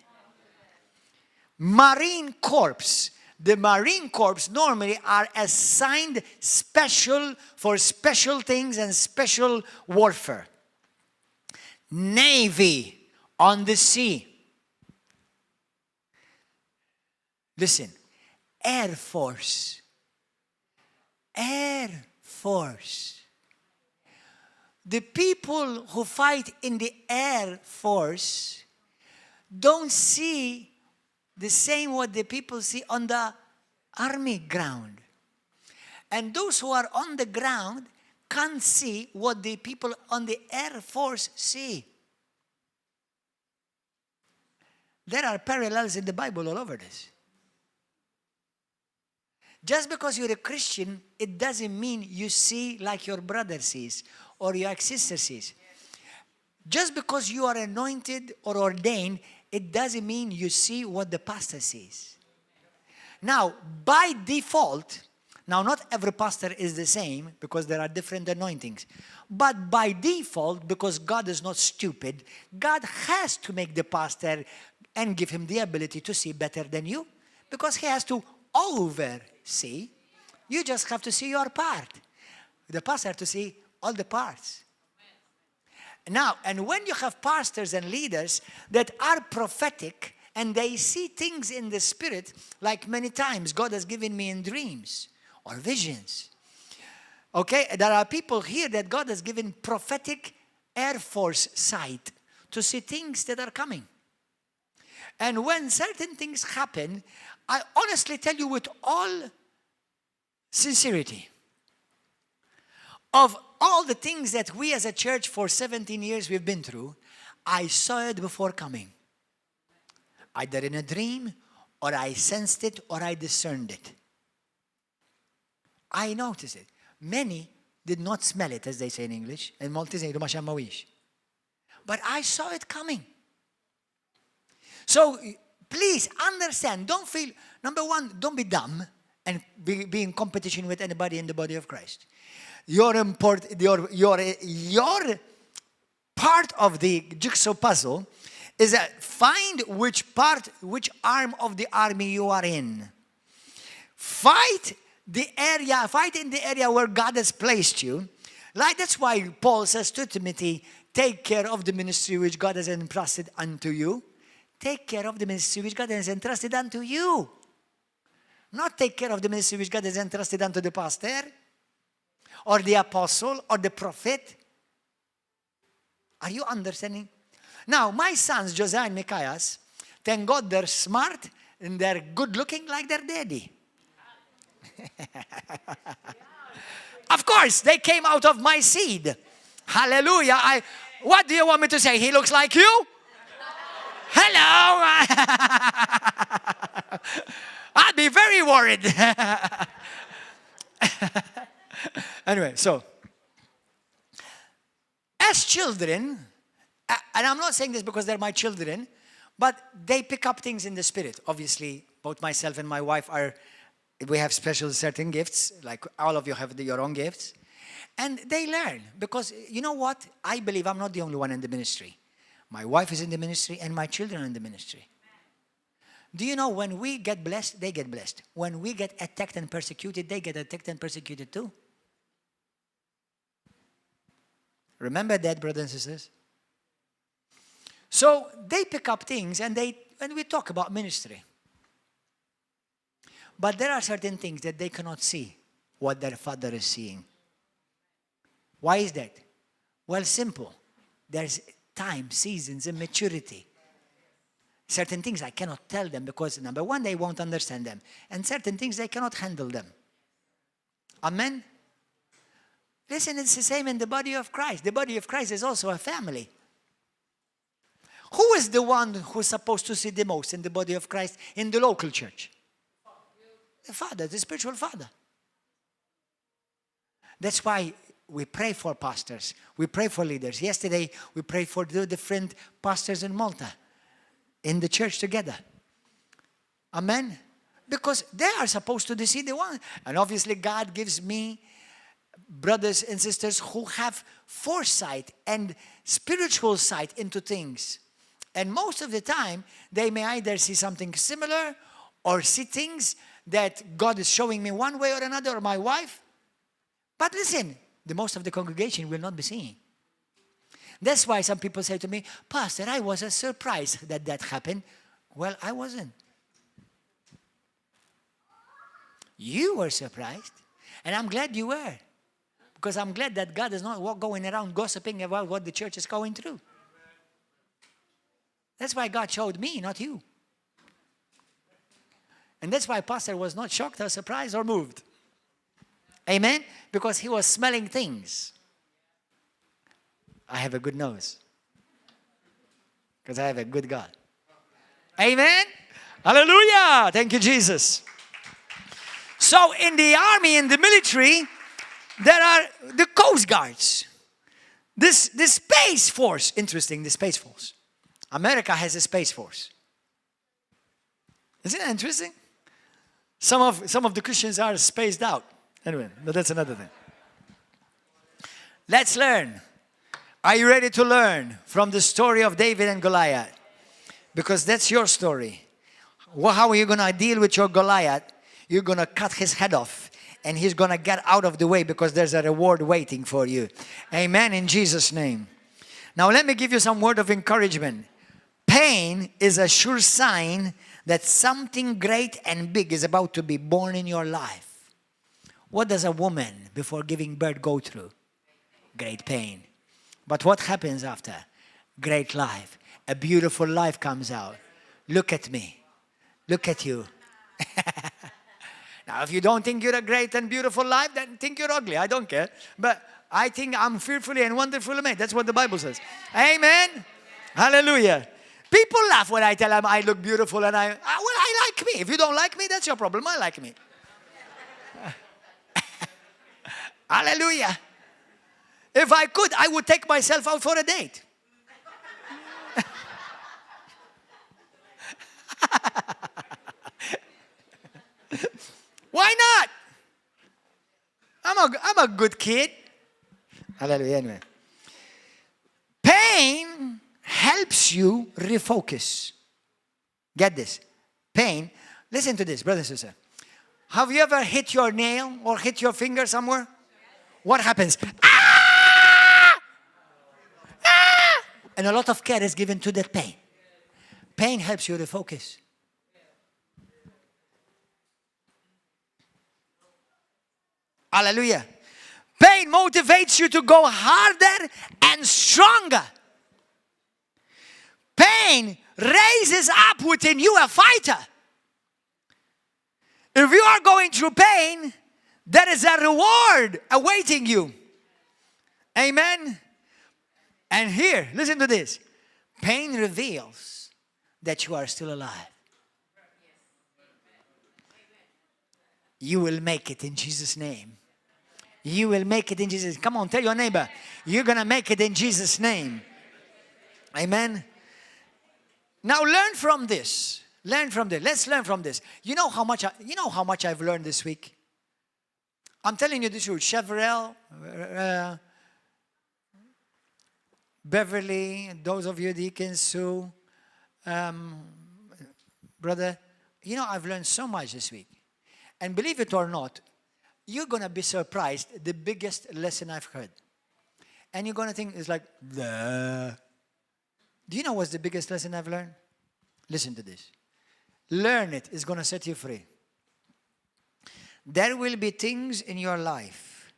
Marine Corps. The Marine Corps normally are assigned special for special things and special warfare. Navy on the sea. Listen, Air Force. Air Force. the people who fight in the Air Force don't see the same what the people see on the army ground. And those who are on the ground can't see what the people on the Air Force see. There are parallels in the Bible all over this. Just because you're a Christian, it doesn't mean you see like your brother sees or your sister sees. Just because you are anointed or ordained, it doesn't mean you see what the pastor sees. Now, by default, now not every pastor is the same because there are different anointings. But by default, because God is not stupid, God has to make the pastor and give him the ability to see better than you, because he has to oversee. You just have to see your part. The pastor has to see all the parts. Now, and when you have pastors and leaders that are prophetic and they see things in the spirit, like many times God has given me in dreams or visions. Okay, there are people here that God has given prophetic Air Force sight to see things that are coming. And when certain things happen, I honestly tell you with all sincerity, of all the things that we as a church for 17 years we've been through, I saw it before coming. Either in a dream, or I sensed it, or I discerned it. I noticed it. Many did not smell it, as they say in English. In Maltese, but I saw it coming. So please understand, don't feel, number one, don't be dumb and be in competition with anybody in the body of Christ. Your part of the jigsaw puzzle is that find which arm of the army you are in. Fight in the area where God has placed you. Like that's why Paul says to Timothy, take care of the ministry which God has entrusted unto you. Take care of the ministry which God has entrusted unto you. Not take care of the ministry which God has entrusted unto the pastor, or the apostle, or the prophet. Are you understanding? Now, my sons, Josiah and Micaias, thank God they're smart and they're good looking like their daddy. Of course, they came out of my seed. Hallelujah. What do you want me to say? He looks like you? Hello. I'd be very worried. Anyway, so as children, and I'm not saying this because they're my children, but they pick up things in the spirit. Obviously, both myself and my wife we have special certain gifts, like all of you have your own gifts. And they learn, because you know what? I believe I'm not the only one in the ministry. My wife is in the ministry and my children are in the ministry. Do you know when we get blessed, they get blessed. When we get attacked and persecuted, they get attacked and persecuted too. Remember that, brothers and sisters? So they pick up things and we talk about ministry. But there are certain things that they cannot see what their father is seeing. Why is that? Well, simple. There's time, seasons, and maturity. Certain things I cannot tell them because, number one, they won't understand them. And certain things they cannot handle them. Amen? Listen, it's the same in the body of Christ. The body of Christ is also a family. Who is the one who's supposed to see the most in the body of Christ in the local church? The father, the spiritual father. That's why we pray for pastors. We pray for leaders. Yesterday, we prayed for the different pastors in Malta, in the church together. Amen? Because they are supposed to see the one. And obviously, God gives me brothers and sisters who have foresight and spiritual sight into things. And most of the time, they may either see something similar or see things that God is showing me one way or another, or my wife. But listen, the most of the congregation will not be seeing. That's why some people say to me, Pastor, I was surprised that happened. Well, I wasn't. You were surprised, and I'm glad you were. Because I'm glad that God is not going around gossiping about what the church is going through. That's why God showed me, not you. And that's why Pastor was not shocked or surprised or moved. Amen? Because he was smelling things. I have a good nose. Because I have a good God. Amen? Hallelujah! Thank you, Jesus. So in the army, in the military, there are the Coast Guards. This Space Force. Interesting, the Space Force. America has a Space Force. Isn't that interesting? Some of the Christians are spaced out. Anyway, but that's another thing. Let's learn. Are you ready to learn from the story of David and Goliath? Because that's your story. How are you going to deal with your Goliath? You're going to cut his head off. And he's going to get out of the way because there's a reward waiting for you. Amen, in Jesus' name. Now let me give you some word of encouragement. Pain is a sure sign that something great and big is about to be born in your life. What does a woman before giving birth go through? Great pain. But what happens after? Great life. A beautiful life comes out. Look at me. Look at you. Now, if you don't think you're a great and beautiful life, then think you're ugly. I don't care. But I think I'm fearfully and wonderfully made. That's what the Bible says. Amen. Hallelujah. People laugh when I tell them I look beautiful and I like me. If you don't like me, that's your problem. I like me. Hallelujah. If I could, I would take myself out for a date. Why not? I'm a good kid. Hallelujah. Anyway. Pain helps you refocus. Get this. Pain. Listen to this, brothers and sisters. Have you ever hit your nail or hit your finger somewhere? What happens? Ah! Ah! And a lot of care is given to that pain. Pain helps you refocus. Hallelujah. Pain motivates you to go harder and stronger. Pain raises up within you a fighter. If you are going through pain, there is a reward awaiting you. Amen. And here, listen to this. Pain reveals that you are still alive. You will make it in Jesus' name. You will make it in Jesus' name. Come on, tell your neighbor, you're going to make it in Jesus' name. Amen. Now learn from this. Learn from this. Let's learn from this. You know how much I've learned this week? I'm telling you the truth. Chevrel, Beverly, those of you deacons, Sue, brother, I've learned so much this week. And believe it or not, you're going to be surprised the biggest lesson I've heard. And you're going to think it's like, duh. Do you know what's the biggest lesson I've learned? Listen to this. Learn it. It's going to set you free. There will be things in your life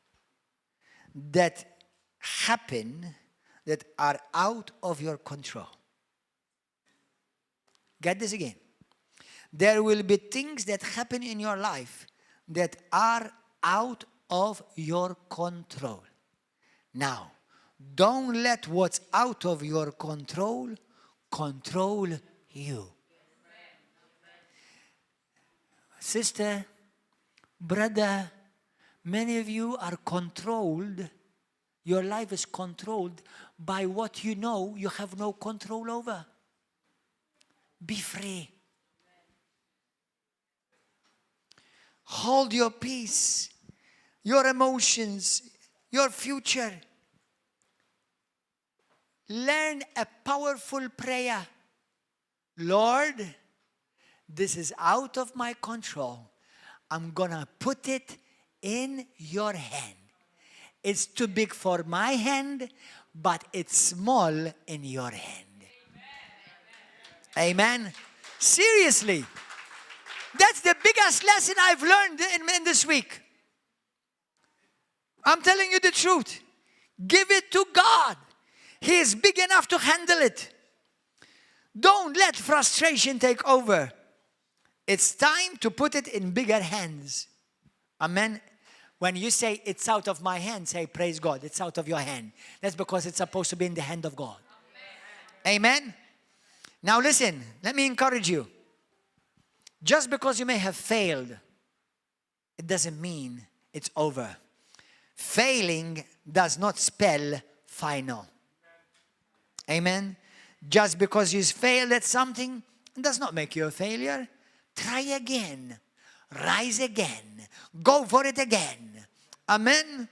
that happen that are out of your control. Get this again. There will be things that happen in your life that are out of your control. Now, don't let what's out of your control control you. Sister, brother, many of you are controlled. Your life is controlled by what you know you have no control over. Be free. Hold your peace, your emotions, your future. Learn a powerful prayer. Lord, this is out of my control. I'm going to put it in your hand. It's too big for my hand, but it's small in your hand. Amen. Seriously. That's the biggest lesson I've learned in this week. I'm telling you the truth. Give it to God. He is big enough to handle it. Don't let frustration take over. It's time to put it in bigger hands. Amen. When you say, it's out of my hand, say, praise God, it's out of your hand. That's because it's supposed to be in the hand of God. Amen. Now listen, let me encourage you. Just because you may have failed, it doesn't mean it's over. Failing does not spell final. Amen. Just because you failed at something, it does not make you a failure. Try again. Rise again. Go for it again. Amen.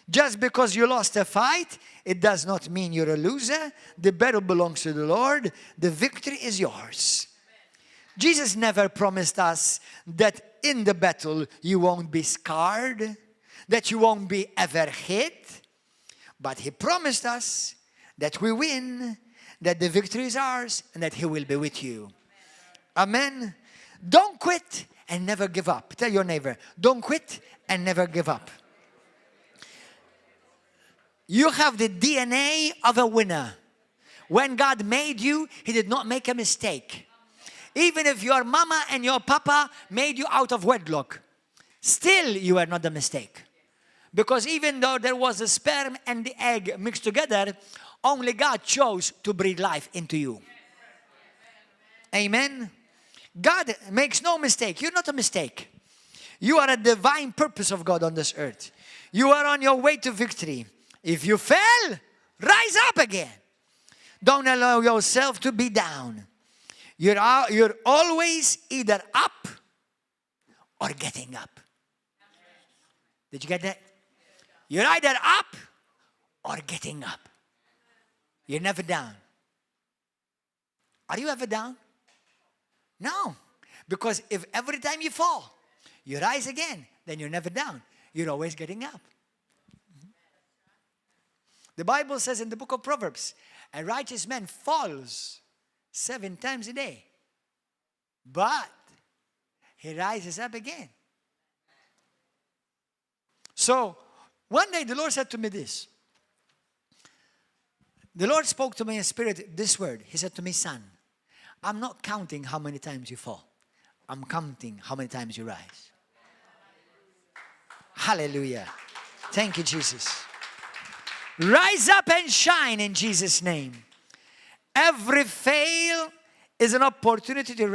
Just because you lost a fight, it does not mean you're a loser. The battle belongs to the Lord. The victory is yours. Jesus never promised us that in the battle you won't be scarred, that you won't be ever hit. But He promised us that we win, that the victory is ours, and that He will be with you. Amen. Don't quit and never give up. Tell your neighbor, don't quit and never give up. You have the DNA of a winner. When God made you, He did not make a mistake. Even if your mama and your papa made you out of wedlock, still you are not a mistake. Because even though there was the sperm and the egg mixed together, only God chose to breathe life into you. Amen. God makes no mistake. You're not a mistake. You are a divine purpose of God on this earth. You are on your way to victory. If you fell, rise up again. Don't allow yourself to be down. You're always either up or getting up. Did you get that? You're either up or getting up. You're never down. Are you ever down? No. Because if every time you fall, you rise again, then you're never down. You're always getting up. The Bible says in the book of Proverbs, a righteous man falls 7 times a day, but he rises up again. So, one day the Lord said to me this. The Lord spoke to me in spirit this word. He said to me, son, I'm not counting how many times you fall. I'm counting how many times you rise. Hallelujah. Thank you, Jesus. Rise up and shine in Jesus' name. Every fail is an opportunity to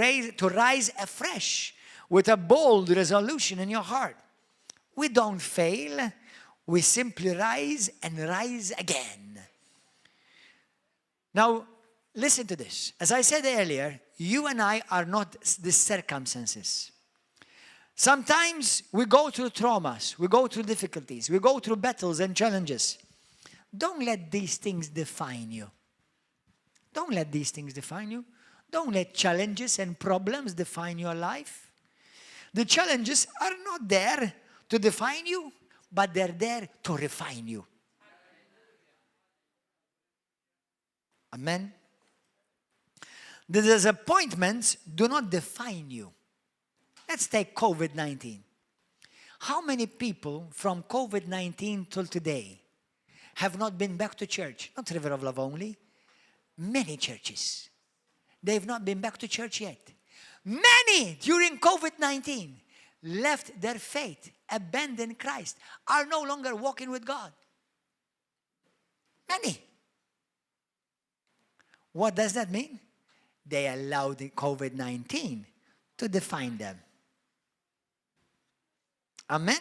rise afresh with a bold resolution in your heart. We don't fail. We simply rise and rise again. Now, listen to this. As I said earlier, you and I are not the circumstances. Sometimes we go through traumas, we go through difficulties, we go through battles and challenges. Don't let these things define you. Don't let these things define you. Don't let challenges and problems define your life. The challenges are not there to define you, but they're there to refine you. Amen. The disappointments do not define you. Let's take COVID-19. How many people from COVID-19 till today have not been back to church? Not River of Love only. Many churches. They've not been back to church yet. Many during COVID-19 left their faith, abandoned Christ, are no longer walking with God. Many. What does that mean? They allowed the COVID-19 to define them. Amen?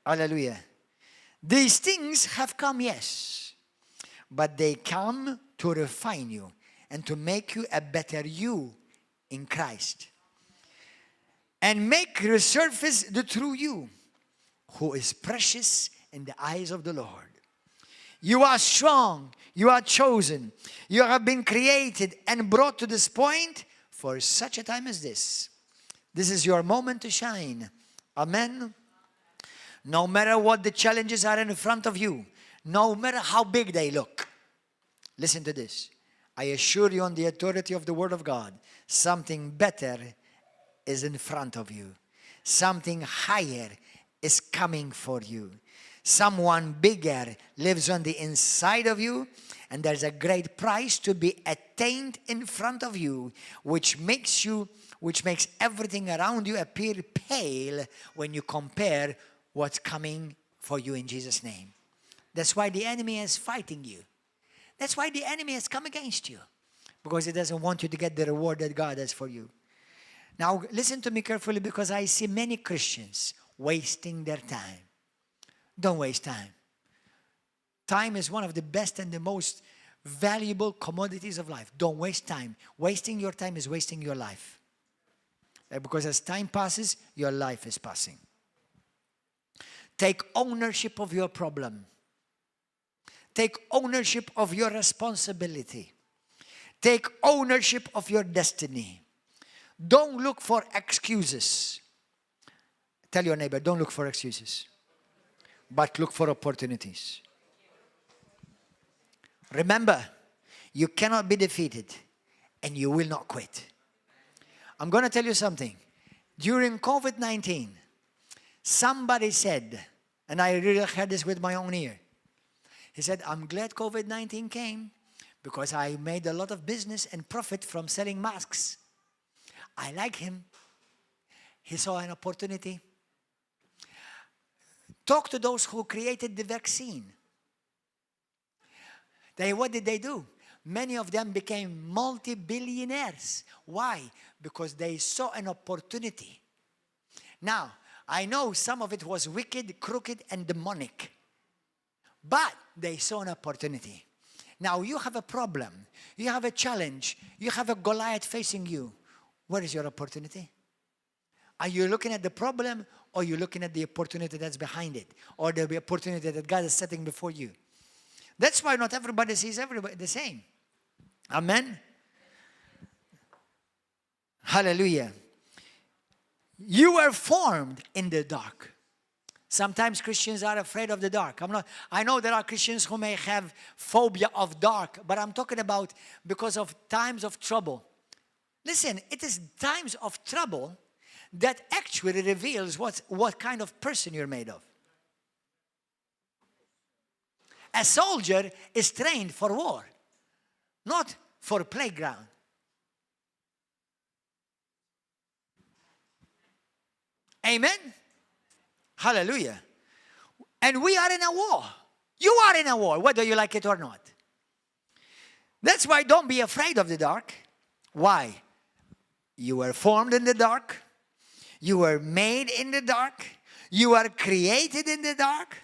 Hallelujah. These things have come, yes, but they come to refine you and to make you a better you in Christ. And make resurface the true you, who is precious in the eyes of the Lord. You are strong. You are chosen. You have been created and brought to this point for such a time as this. This is your moment to shine. Amen. No matter what the challenges are in front of you, no matter how big they look, listen to this. I assure you on the authority of the Word of God, something better is in front of you. Something higher is coming for you. Someone bigger lives on the inside of you, and there's a great price to be attained in front of you, which makes everything around you appear pale when you compare what's coming for you in Jesus' name. That's why the enemy is fighting you. That's why the enemy has come against you, because he doesn't want you to get the reward that God has for you. Now, listen to me carefully, because I see many Christians wasting their time. Don't waste time. Time is one of the best and the most valuable commodities of life. Don't waste time. Wasting your time is wasting your life. Because as time passes, your life is passing. Take ownership of your problem. Take ownership of your responsibility. Take ownership of your destiny. Don't look for excuses. Tell your neighbor, don't look for excuses, but look for opportunities. Remember, you cannot be defeated, and you will not quit. I'm going to tell you something. During COVID-19, somebody said, and I really heard this with my own ear. He said, I'm glad COVID-19 came because I made a lot of business and profit from selling masks. I like him. He saw an opportunity. Talk to those who created the vaccine. What did they do? Many of them became multi-billionaires. Why? Because they saw an opportunity. Now, I know some of it was wicked, crooked, and demonic. But they saw an opportunity. Now, you have a problem. You have a challenge. You have a Goliath facing you. Where is your opportunity? Are you looking at the problem, or are you looking at the opportunity that's behind it, or the opportunity that God is setting before you? That's why not everybody sees everybody the same. Amen? Hallelujah. You were formed in the dark. Sometimes Christians are afraid of the dark. I know there are Christians who may have phobia of dark, but I'm talking about because of times of trouble. Listen, it is times of trouble that actually reveals what kind of person you're made of. A soldier is trained for war, not for a playground. Amen? Hallelujah. And we are in a war. You are in a war, whether you like it or not. That's why don't be afraid of the dark. Why? You were formed in the dark. You were made in the dark. You are created in the dark.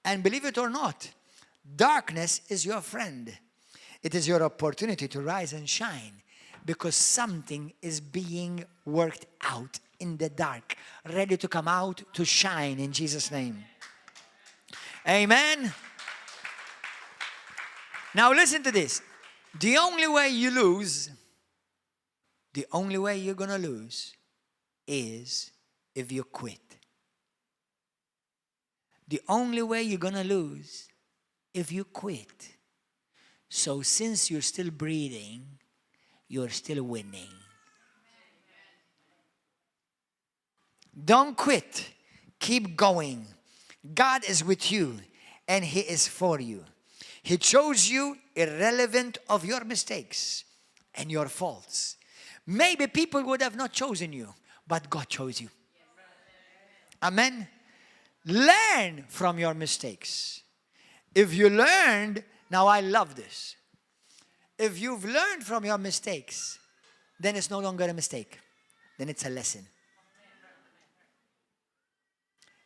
And believe it or not, darkness is your friend. It is your opportunity to rise and shine, because something is being worked out in the dark, ready to come out to shine in Jesus' name. Amen. Now listen to this. The only way you lose, the only way you're going to lose is if you quit. The only way you're going to lose if you quit. So since you're still breathing, you're still winning. Don't quit. Keep going. God is with you, and He is for you. He chose you irrelevant of your mistakes and your faults. Maybe people would have not chosen you, but God chose you. Amen. Learn from your mistakes. If you learned, now I love this. If you've learned from your mistakes, then it's no longer a mistake. Then it's a lesson.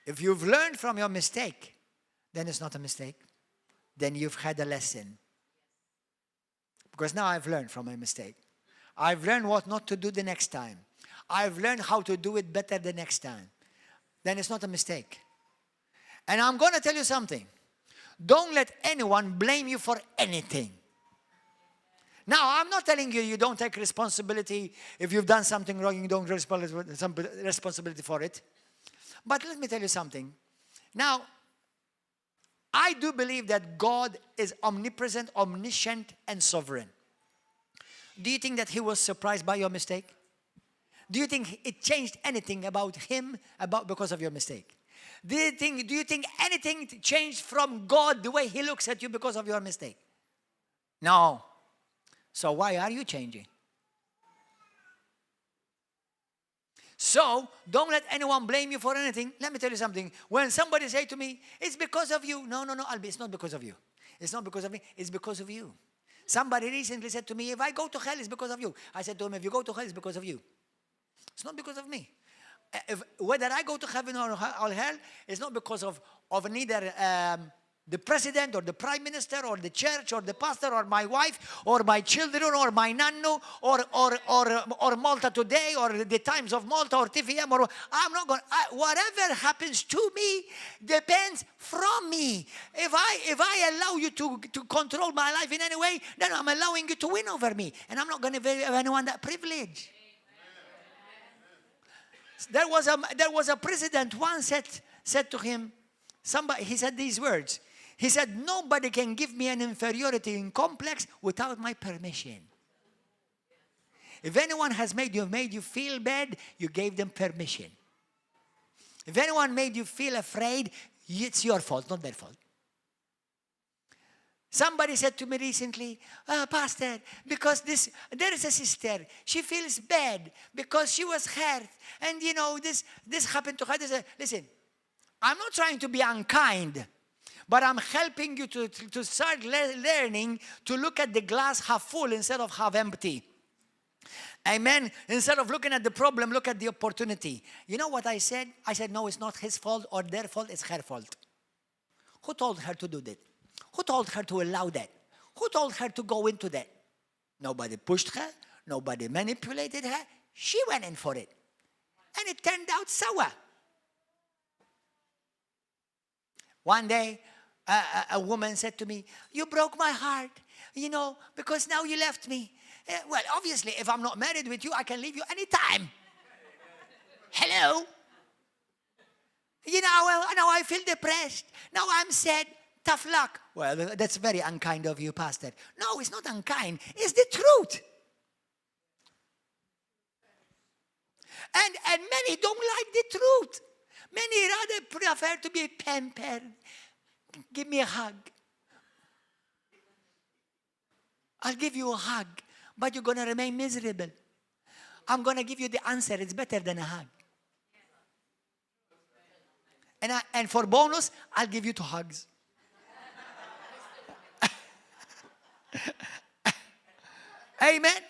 If you've learned from your mistake, then it's not a mistake. Then you've had a lesson. Because now I've learned from my mistake. I've learned what not to do the next time. I've learned how to do it better the next time. Then it's not a mistake. And I'm going to tell you something. Don't let anyone blame you for anything. Now, I'm not telling you don't take responsibility. If you've done something wrong, you don't take responsibility for it. But let me tell you something. Now, I do believe that God is omnipresent, omniscient, and sovereign. Do you think that He was surprised by your mistake? Do you think it changed anything about Him because of your mistake? Do you think anything changed from God, the way He looks at you because of your mistake? No. So why are you changing? So don't let anyone blame you for anything. Let me tell you something. When somebody say to me, it's because of you. No, Albi, it's not because of you. It's not because of me. It's because of you. Somebody recently said to me, if I go to hell, it's because of you. I said to him, if you go to hell, it's because of you. It's not because of me. Whether I go to heaven or hell, it's not because of neither the president or the prime minister or the church or the pastor or my wife or my children or my nanu or Malta Today or the Times of Malta or TVM or I'm not going. Whatever happens to me depends from me. If I allow you to control my life in any way, then I'm allowing you to win over me, and I'm not going to give anyone that privilege. There was a president once said to him, he said these words. He said, nobody can give me an inferiority complex without my permission. If anyone has made you feel bad, you gave them permission. If anyone made you feel afraid, it's your fault, not their fault. Somebody said to me recently, Pastor, because there is a sister, she feels bad because she was hurt. And this happened to her. Listen, I'm not trying to be unkind, but I'm helping you to start learning to look at the glass half full instead of half empty. Amen. Instead of looking at the problem, look at the opportunity. You know what I said? I said, no, it's not his fault or their fault, it's her fault. Who told her to do that? Who told her to allow that? Who told her to go into that? Nobody pushed her. Nobody manipulated her. She went in for it. And it turned out sour. One day, a woman said to me, you broke my heart, because now you left me. Well, obviously, if I'm not married with you, I can leave you anytime. Hello? Now I feel depressed. Now I'm sad. Tough luck. Well, that's very unkind of you, Pastor. No, it's not unkind. It's the truth. And many don't like the truth. Many rather prefer to be pampered. Give me a hug. I'll give you a hug, but you're going to remain miserable. I'm going to give you the answer. It's better than a hug. And for bonus, I'll give you 2 hugs. Amen.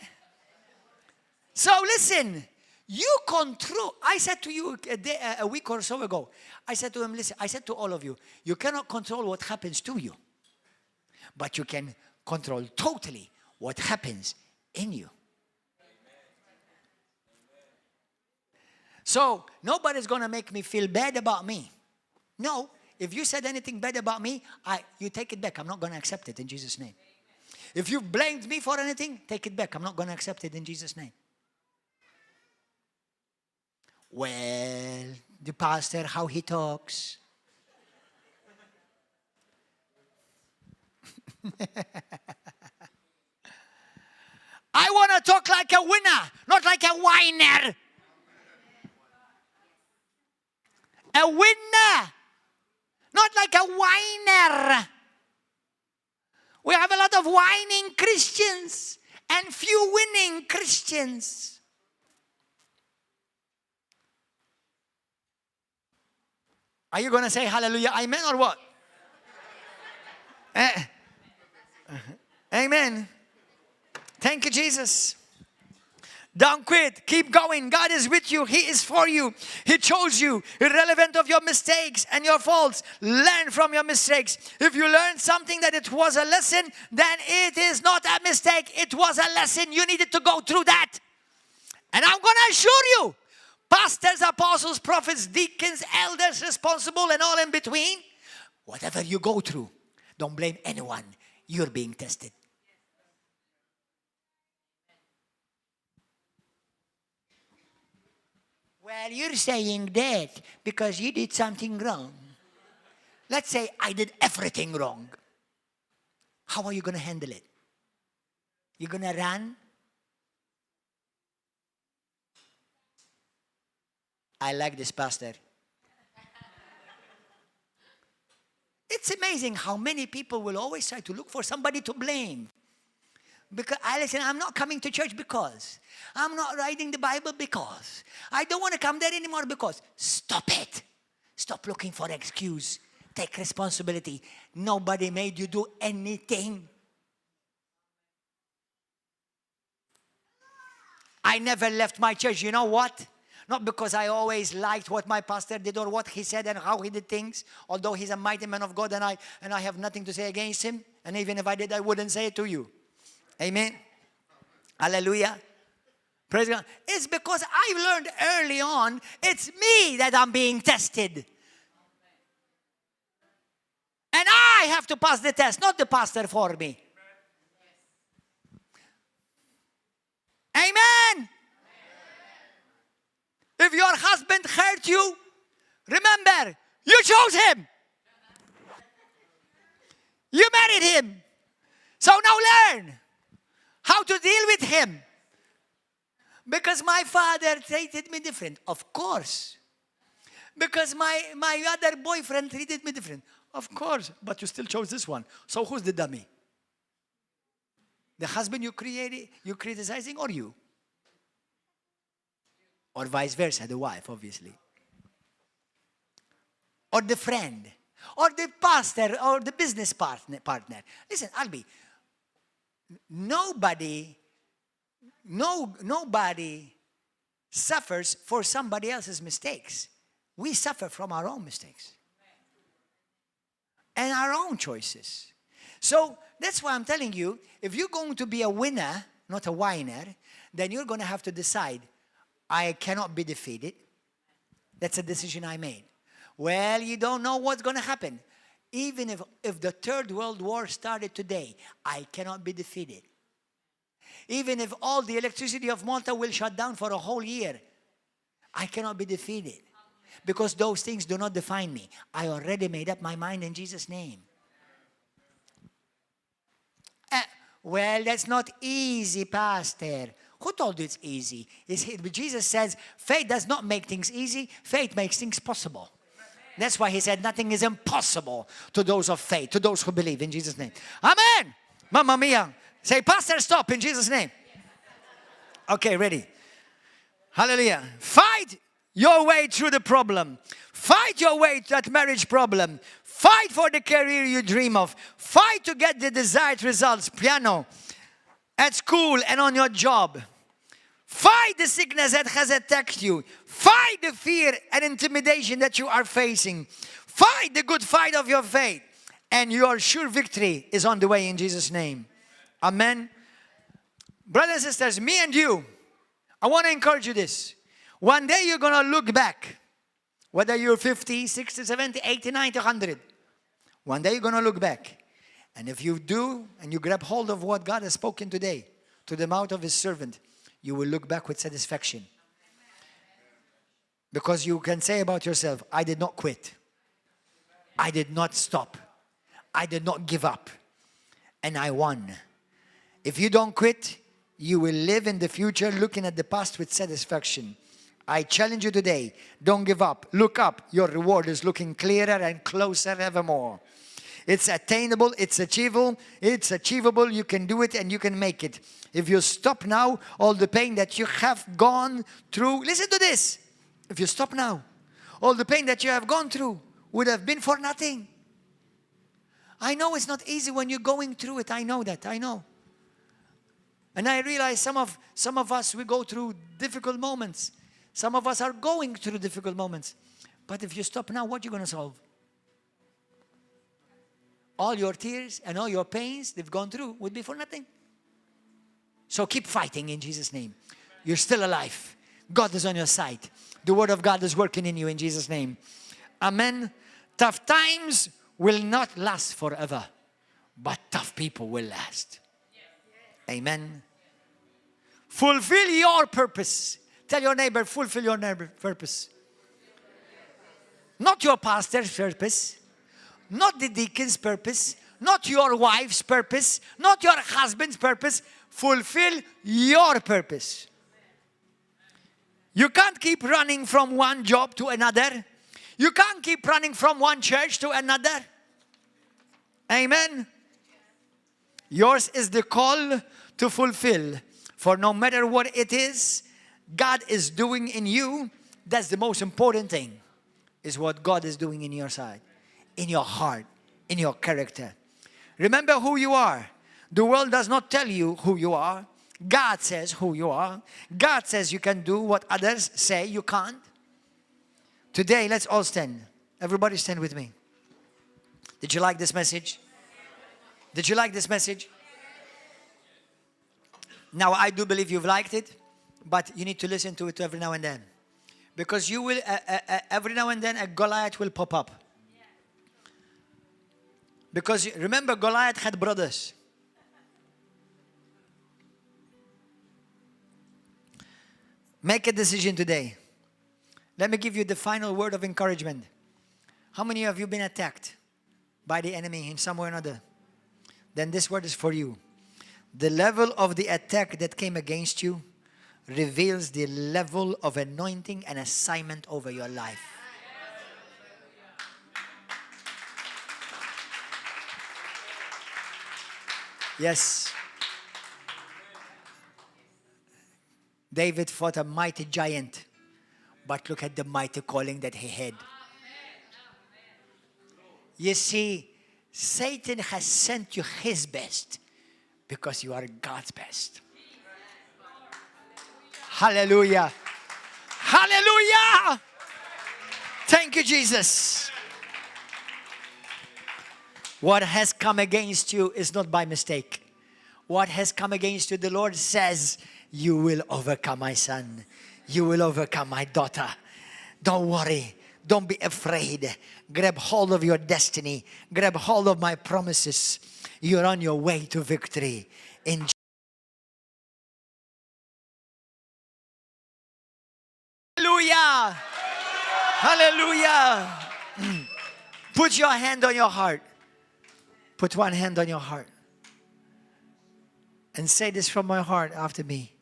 So listen, you control. I said to you a week or so ago, I said to him, listen, I said to all of you, you cannot control what happens to you, but you can control totally what happens in you. So nobody's going to make me feel bad about me. No, if you said anything bad about me, you take it back. I'm not going to accept it in Jesus' name. If you blamed me for anything, take it back. I'm not going to accept it in Jesus' name. Well, the pastor, how he talks. I want to talk like a winner, not like a whiner. A winner, not like a whiner. We have a lot of whining Christians and few winning Christians. Are you going to say hallelujah, amen, or what? Amen. Thank you, Jesus. Don't quit. Keep going. God is with you. He is for you. He chose you. Irrelevant of your mistakes and your faults. Learn from your mistakes. If you learned something that it was a lesson, then it is not a mistake. It was a lesson. You needed to go through that. And I'm going to assure you, pastors, apostles, prophets, deacons, elders, responsible, and all in between, whatever you go through, don't blame anyone. You're being tested. Well, you're saying that because you did something wrong. Let's say I did everything wrong. How are you going to handle it? You're going to run? I like this pastor. It's amazing how many people will always try to look for somebody to blame. Because I'm not coming to church because. I'm not reading the Bible because. I don't want to come there anymore because. Stop it. Stop looking for an excuse. Take responsibility. Nobody made you do anything. I never left my church. You know what? Not because I always liked what my pastor did or what he said and how he did things, although he's a mighty man of God and I have nothing to say against him. And even if I did, I wouldn't say it to you. Amen. Hallelujah. Praise God. It's because I learned early on, it's me that I'm being tested. And I have to pass the test, not the pastor for me. Amen. If your husband hurt you, remember, you chose him. You married him. So now learn how to deal with him. Because my father treated me different. Of course. Because my other boyfriend treated me different. Of course. But you still chose this one. So who's the dummy? The husband you criticizing, or you? Or vice versa, the wife, obviously. Or the friend. Or the pastor, or the business partner. Listen, Albi, nobody suffers for somebody else's mistakes. We suffer from our own mistakes. And our own choices. So that's why I'm telling you, if you're going to be a winner, not a whiner, then you're going to have to decide, I cannot be defeated. That's a decision I made. Well, you don't know what's going to happen. Even if the Third World War started today, I cannot be defeated. Even if all the electricity of Malta will shut down for a whole year, I cannot be defeated. Because those things do not define me. I already made up my mind in Jesus' name. Well, that's not easy, Pastor. Who told you it's easy? Jesus says, faith does not make things easy. Faith makes things possible. That's why he said nothing is impossible to those of faith, to those who believe in Jesus' name. Amen. Mamma mia. Say, Pastor, stop in Jesus' name. Okay, ready. Hallelujah. Fight your way through the problem. Fight your way to that marriage problem. Fight for the career you dream of. Fight to get the desired results. Piano, at school and on your job. Fight the sickness that has attacked you. Fight the fear and intimidation that you are facing. Fight the good fight of your faith. And your sure victory is on the way in Jesus' name. Amen. Brothers and sisters, me and you, I want to encourage you this. One day you're going to look back. Whether you're 50, 60, 70, 80, 90, 100. One day you're going to look back. And if you do, and you grab hold of what God has spoken today, to the mouth of His servant, you will look back with satisfaction. Because you can say about yourself, I did not quit. I did not stop. I did not give up. And I won. If you don't quit, you will live in the future looking at the past with satisfaction. I challenge you today, don't give up. Look up. Your reward is looking clearer and closer evermore. It's attainable. It's achievable. It's achievable. You can do it and you can make it. If you stop now, all the pain that you have gone through, listen to this. If you stop now, all the pain that you have gone through would have been for nothing. I know it's not easy when you're going through it. I know that. I know. And I realize some of us, we go through difficult moments. Some of us are going through difficult moments. But if you stop now, what are you going to solve? All your tears and all your pains they've gone through would be for nothing. So keep fighting in Jesus' name. You're still alive. God is on your side. The Word of God is working in you in Jesus' name. Amen. Tough times will not last forever, but tough people will last. Amen. Fulfill your purpose. Tell your neighbor, fulfill your neighbor purpose. Not your pastor's purpose. Not the deacon's purpose. Not your wife's purpose. Not your husband's purpose. Fulfill your purpose. You can't keep running from one job to another. You can't keep running from one church to another. Amen. Yours is the call to fulfill. For no matter what it is God is doing in you, that's the most important thing, is what God is doing in your side, in your heart, in your character. Remember who you are. The world does not tell you who you are. God says who you are. God says you can do what others say you can't. Today, let's all stand. Everybody stand with me. Did you like this message? Did you like this message? Now, I do believe you've liked it, but you need to listen to it every now and then. Because you will, every now and then, a Goliath will pop up. Because remember, Goliath had brothers. Make a decision today. Let me give you the final word of encouragement. How many of you have been attacked by the enemy in some way or another? Then this word is for you. The level of the attack that came against you reveals the level of anointing and assignment over your life. Yes. David fought a mighty giant, but look at the mighty calling that he had. You see, Satan has sent you his best because you are God's best. Hallelujah. Hallelujah. Thank you, Jesus. What has come against you is not by mistake. What has come against you, the Lord says, you will overcome, my son. You will overcome, my daughter. Don't worry. Don't be afraid. Grab hold of your destiny. Grab hold of my promises. You're on your way to victory. In Hallelujah. Hallelujah. Put your hand on your heart. Put one hand on your heart. And say this from my heart after me.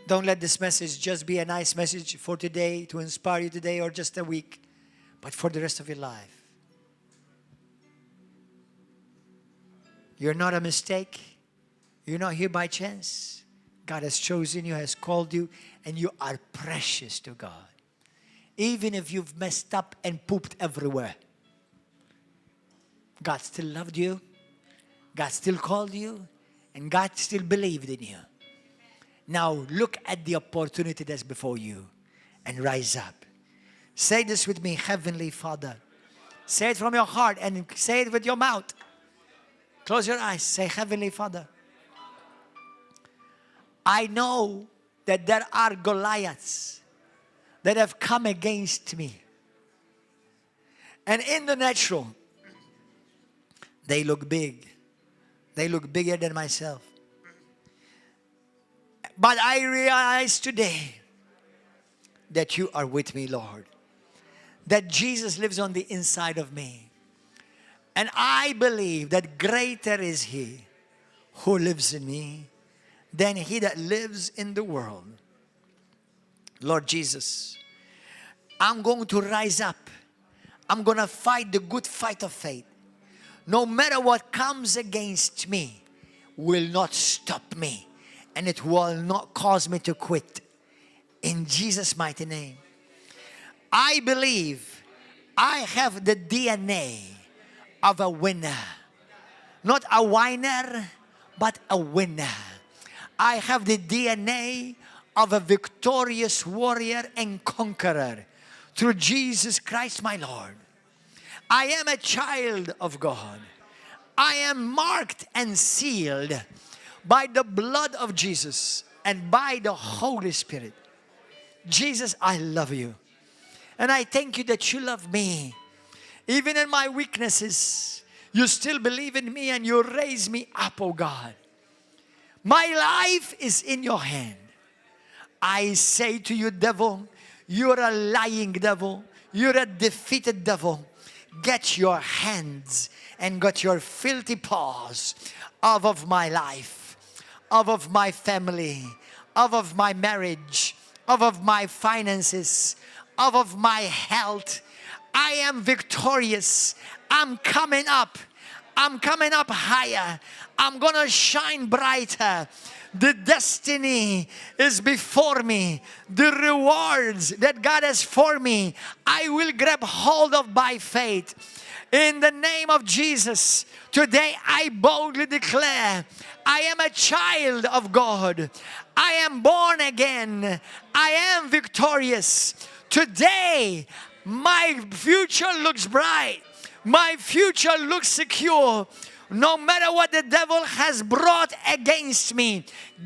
Don't let this message just be a nice message for today, to inspire you today or just a week, but for the rest of your life. You're not a mistake. You're not here by chance. God has chosen you, has called you, and you are precious to God. Even if you've messed up and pooped everywhere, God still loved you, God still called you, and God still believed in you. Now look at the opportunity that's before you and rise up. Say this with me, Heavenly Father. Say it from your heart and say it with your mouth. Close your eyes. Say, Heavenly Father, I know that there are Goliaths that have come against me. And in the natural, they look big. They look bigger than myself. But I realize today that you are with me, Lord. That Jesus lives on the inside of me. And I believe that greater is He who lives in me than he that lives in the world. Lord Jesus, I'm going to rise up. I'm going to fight the good fight of faith. No matter what comes against me will not stop me. And it will not cause me to quit. In Jesus' mighty name. I believe I have the DNA of a winner. Not a whiner, but a winner. I have the DNA of a victorious warrior and conqueror through Jesus Christ my Lord. I am a child of God. I am marked and sealed by the blood of Jesus and by the Holy Spirit. Jesus, I love you. And I thank you that you love me. Even in my weaknesses, you still believe in me and you raise me up, oh God. My life is in your hand. I say to you, devil, you're a lying devil. You're a defeated devil. Get your hands and get your filthy paws off of my life, off of my family, off of my marriage, off of my finances, off of my health. I am victorious. I'm coming up. I'm coming up higher. I'm going to shine brighter. The destiny is before me. The rewards that God has for me, I will grab hold of by faith. In the name of Jesus, today I boldly declare, I am a child of God. I am born again. I am victorious. Today, my future looks bright. My future looks secure. No matter what the devil has brought against me,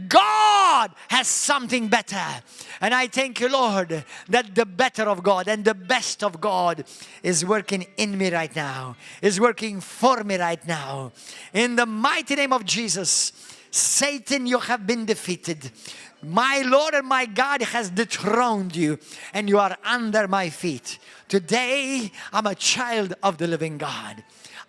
God has something better. And I thank you, Lord, that the better of God and the best of God is working in me right now, is working for me right now. In the mighty name of Jesus, Satan, you have been defeated. My Lord and my God has dethroned you, and you are under my feet. Today, I'm a child of the living God.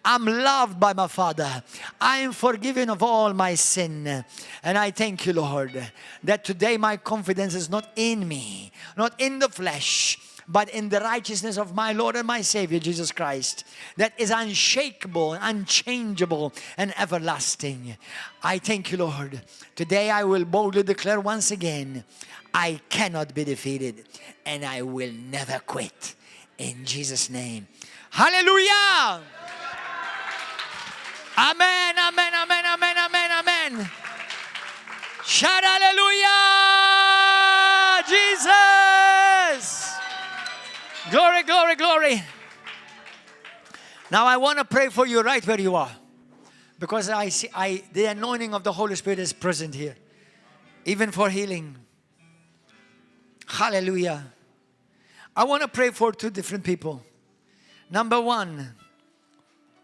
I'm loved by my Father. I am forgiven of all my sin. And I thank you, Lord, that today my confidence is not in me, not in the flesh, but in the righteousness of my Lord and my Savior, Jesus Christ, that is unshakable, unchangeable, and everlasting. I thank you, Lord. Today I will boldly declare once again, I cannot be defeated, and I will never quit. In Jesus' name. Hallelujah! Amen, amen, amen, amen, amen, amen. Shout hallelujah! Jesus! Glory, glory, glory. Now I want to pray for you right where you are. Because the anointing of the Holy Spirit is present here. Even for healing. Hallelujah. I want to pray for two different people. Number one,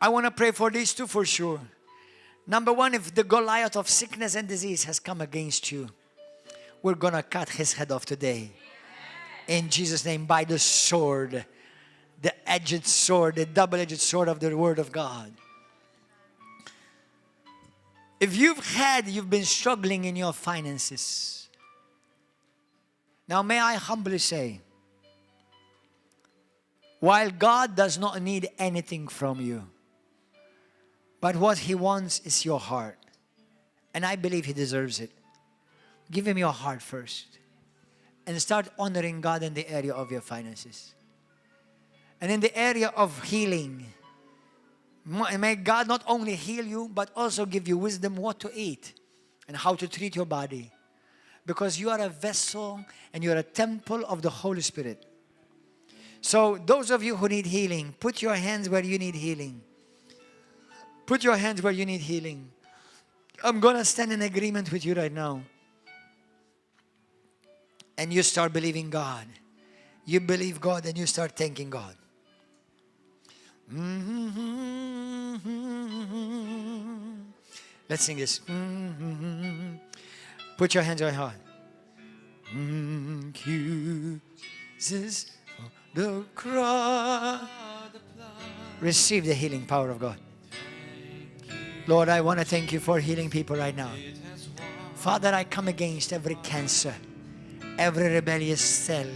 I want to pray for these two for sure. Number one, if the Goliath of sickness and disease has come against you, we're going to cut his head off today. In Jesus' name, by the sword, the edged sword, the double-edged sword of the Word of God. If you've been struggling in your finances, now may I humbly say, while God does not need anything from you, but what He wants is your heart. And I believe He deserves it. Give Him your heart first. And start honoring God in the area of your finances. And in the area of healing, may God not only heal you, but also give you wisdom what to eat and how to treat your body. Because you are a vessel and you are a temple of the Holy Spirit. So those of you who need healing, put your hands where you need healing. Put your hands where you need healing. I'm going to stand in agreement with you right now. And you start believing God. You believe God and you start thanking God. Let's sing this. Put your hands on your heart. Thank you, Jesus, for the cross. Receive the healing power of God. Lord, I want to thank you for healing people right now. Father, I come against every cancer, every rebellious cell.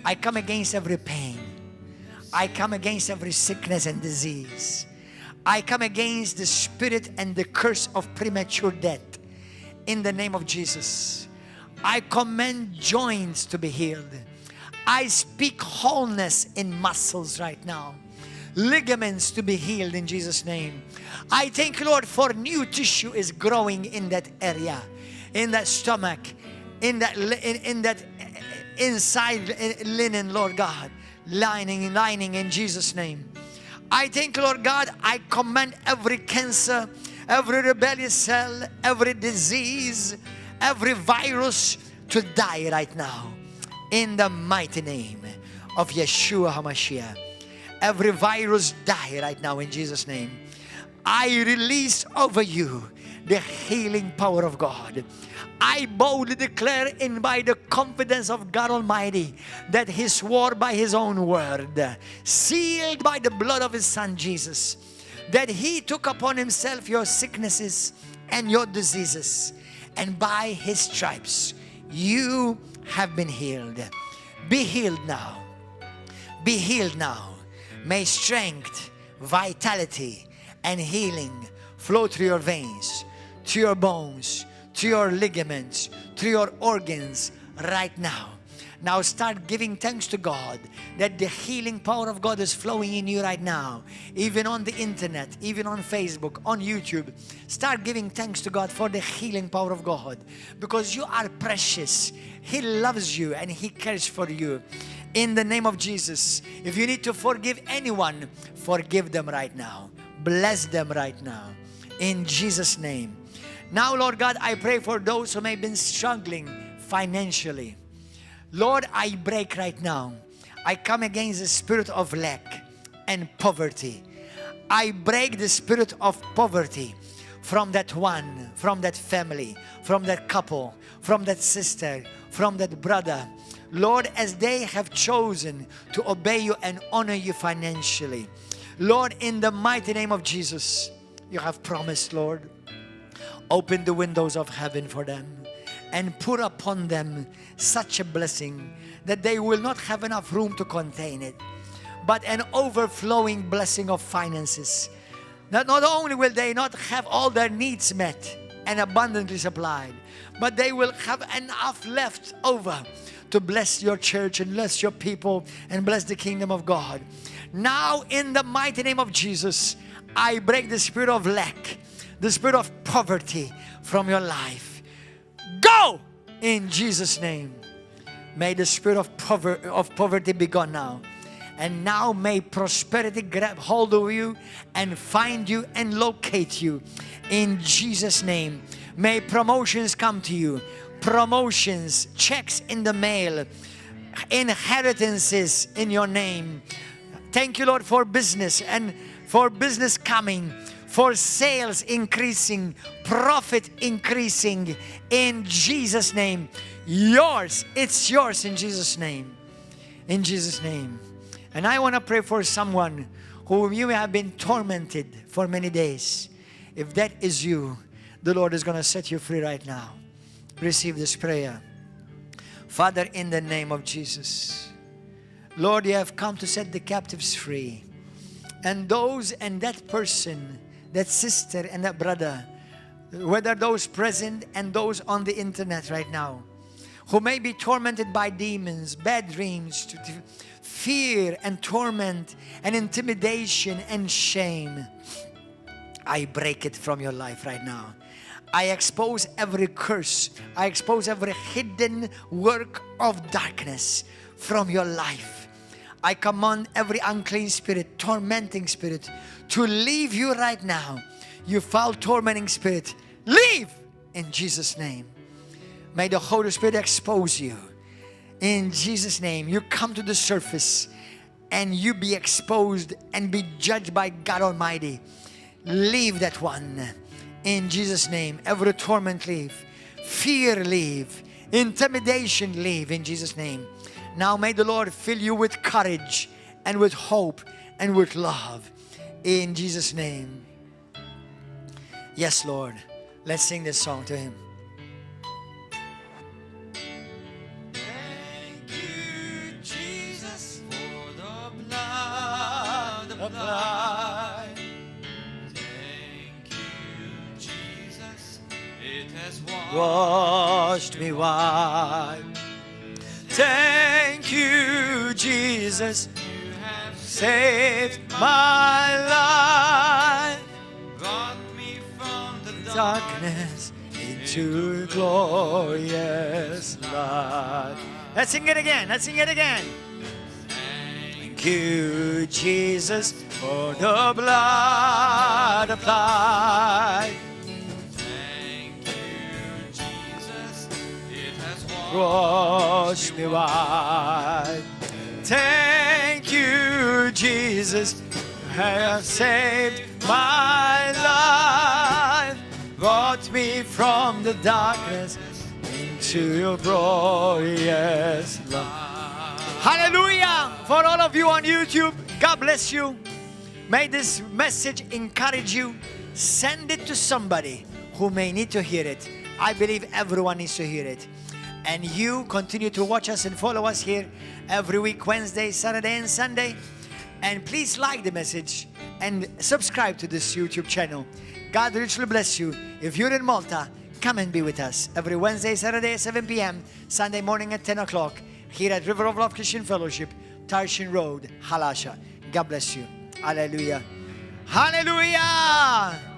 I come against every pain. I come against every sickness and disease. I come against the spirit and the curse of premature death. In the name of Jesus, I command joints to be healed. I speak wholeness in muscles right now. Ligaments to be healed in Jesus' name. I thank you, Lord, for new tissue is growing in that area, in that stomach, in that inside linen, Lord God, lining in Jesus' name. I thank you, Lord God, I command every cancer, every rebellious cell, every disease, every virus to die right now. In the mighty name of Yeshua HaMashiach. Every virus die right now in Jesus' name. I release over you the healing power of God. I boldly declare in by the confidence of God Almighty that He swore by His own word, sealed by the blood of His Son Jesus, that He took upon Himself your sicknesses and your diseases, and by His stripes you have been healed. Be healed now. be healed now. May strength, vitality, and healing flow through your veins, through your bones, through your ligaments, through your organs right now. Now start giving thanks to God that the healing power of God is flowing in you right now. Even on the internet, even on Facebook, on YouTube. Start giving thanks to God for the healing power of God. Because you are precious. He loves you and He cares for you. In the name of Jesus, if you need to forgive anyone, forgive them right now. Bless them right now. In Jesus' name. Now, Lord God, I pray for those who may have been struggling financially. Lord, I break right now. I come against the spirit of lack and poverty. I break the spirit of poverty from that one, from that family, from that couple, from that sister, from that brother. Lord, as they have chosen to obey you and honor you financially. Lord, in the mighty name of Jesus, you have promised, Lord, open the windows of heaven for them and put upon them such a blessing that they will not have enough room to contain it, but an overflowing blessing of finances. That not only will they not have all their needs met and abundantly supplied, but they will have enough left over to bless your church and bless your people and bless the kingdom of God. Now, in the mighty name of Jesus, I break the spirit of lack, the spirit of poverty from your life. Go! In Jesus' name. May the spirit of poverty be gone now. And now may prosperity grab hold of you and find you and locate you. In Jesus' name. May promotions come to you. Promotions, checks in the mail, inheritances in your name. Thank you, Lord, for business and for business coming, for sales increasing, profit increasing in Jesus' name. Yours, it's yours in Jesus' name. In Jesus' name. And I want to pray for someone whom you have been tormented for many days. If that is you, the Lord is going to set you free right now. Receive this prayer. Father, in the name of Jesus, Lord, you have come to set the captives free. And those and that person, that sister and that brother, whether those present and those on the internet right now, who may be tormented by demons, bad dreams, fear and torment and intimidation and shame, I break it from your life right now. I expose every curse. I expose every hidden work of darkness from your life. I command every unclean spirit, tormenting spirit, to leave you right now. You foul, tormenting spirit, leave in Jesus' name. May the Holy Spirit expose you. In Jesus' name, you come to the surface and you be exposed and be judged by God Almighty. Leave that one. In Jesus' name, every torment leave, fear leave, intimidation leave in Jesus' name. Now may the Lord fill you with courage and with hope and with love in Jesus' name. Yes, Lord. Let's sing this song to Him. Thank you, Jesus, for the blood applied. Thank you, Jesus, it has Washed me white. Thank you, Jesus, You have saved my life. brought me from the Darkness into glorious light. Let's sing it again. Let's sing it again. Thank you, Jesus, for the blood applied. Thank you, Jesus, it has Wash me white. Thank you, Jesus, you have saved my life. Brought me from the darkness into your glorious light. Hallelujah! For all of you on YouTube, God bless you. May this message encourage you. Send it to somebody who may need to hear it. I believe everyone needs to hear it. And you continue to watch us and follow us here every week, Wednesday, Saturday, and Sunday. And please like the message and subscribe to this YouTube channel. God richly bless you. If you're in Malta, come and be with us every Wednesday, Saturday at 7 p.m., Sunday morning at 10 o'clock, here at River of Love Christian Fellowship, Tarshan Road, Halasha. God bless you. Hallelujah. Hallelujah.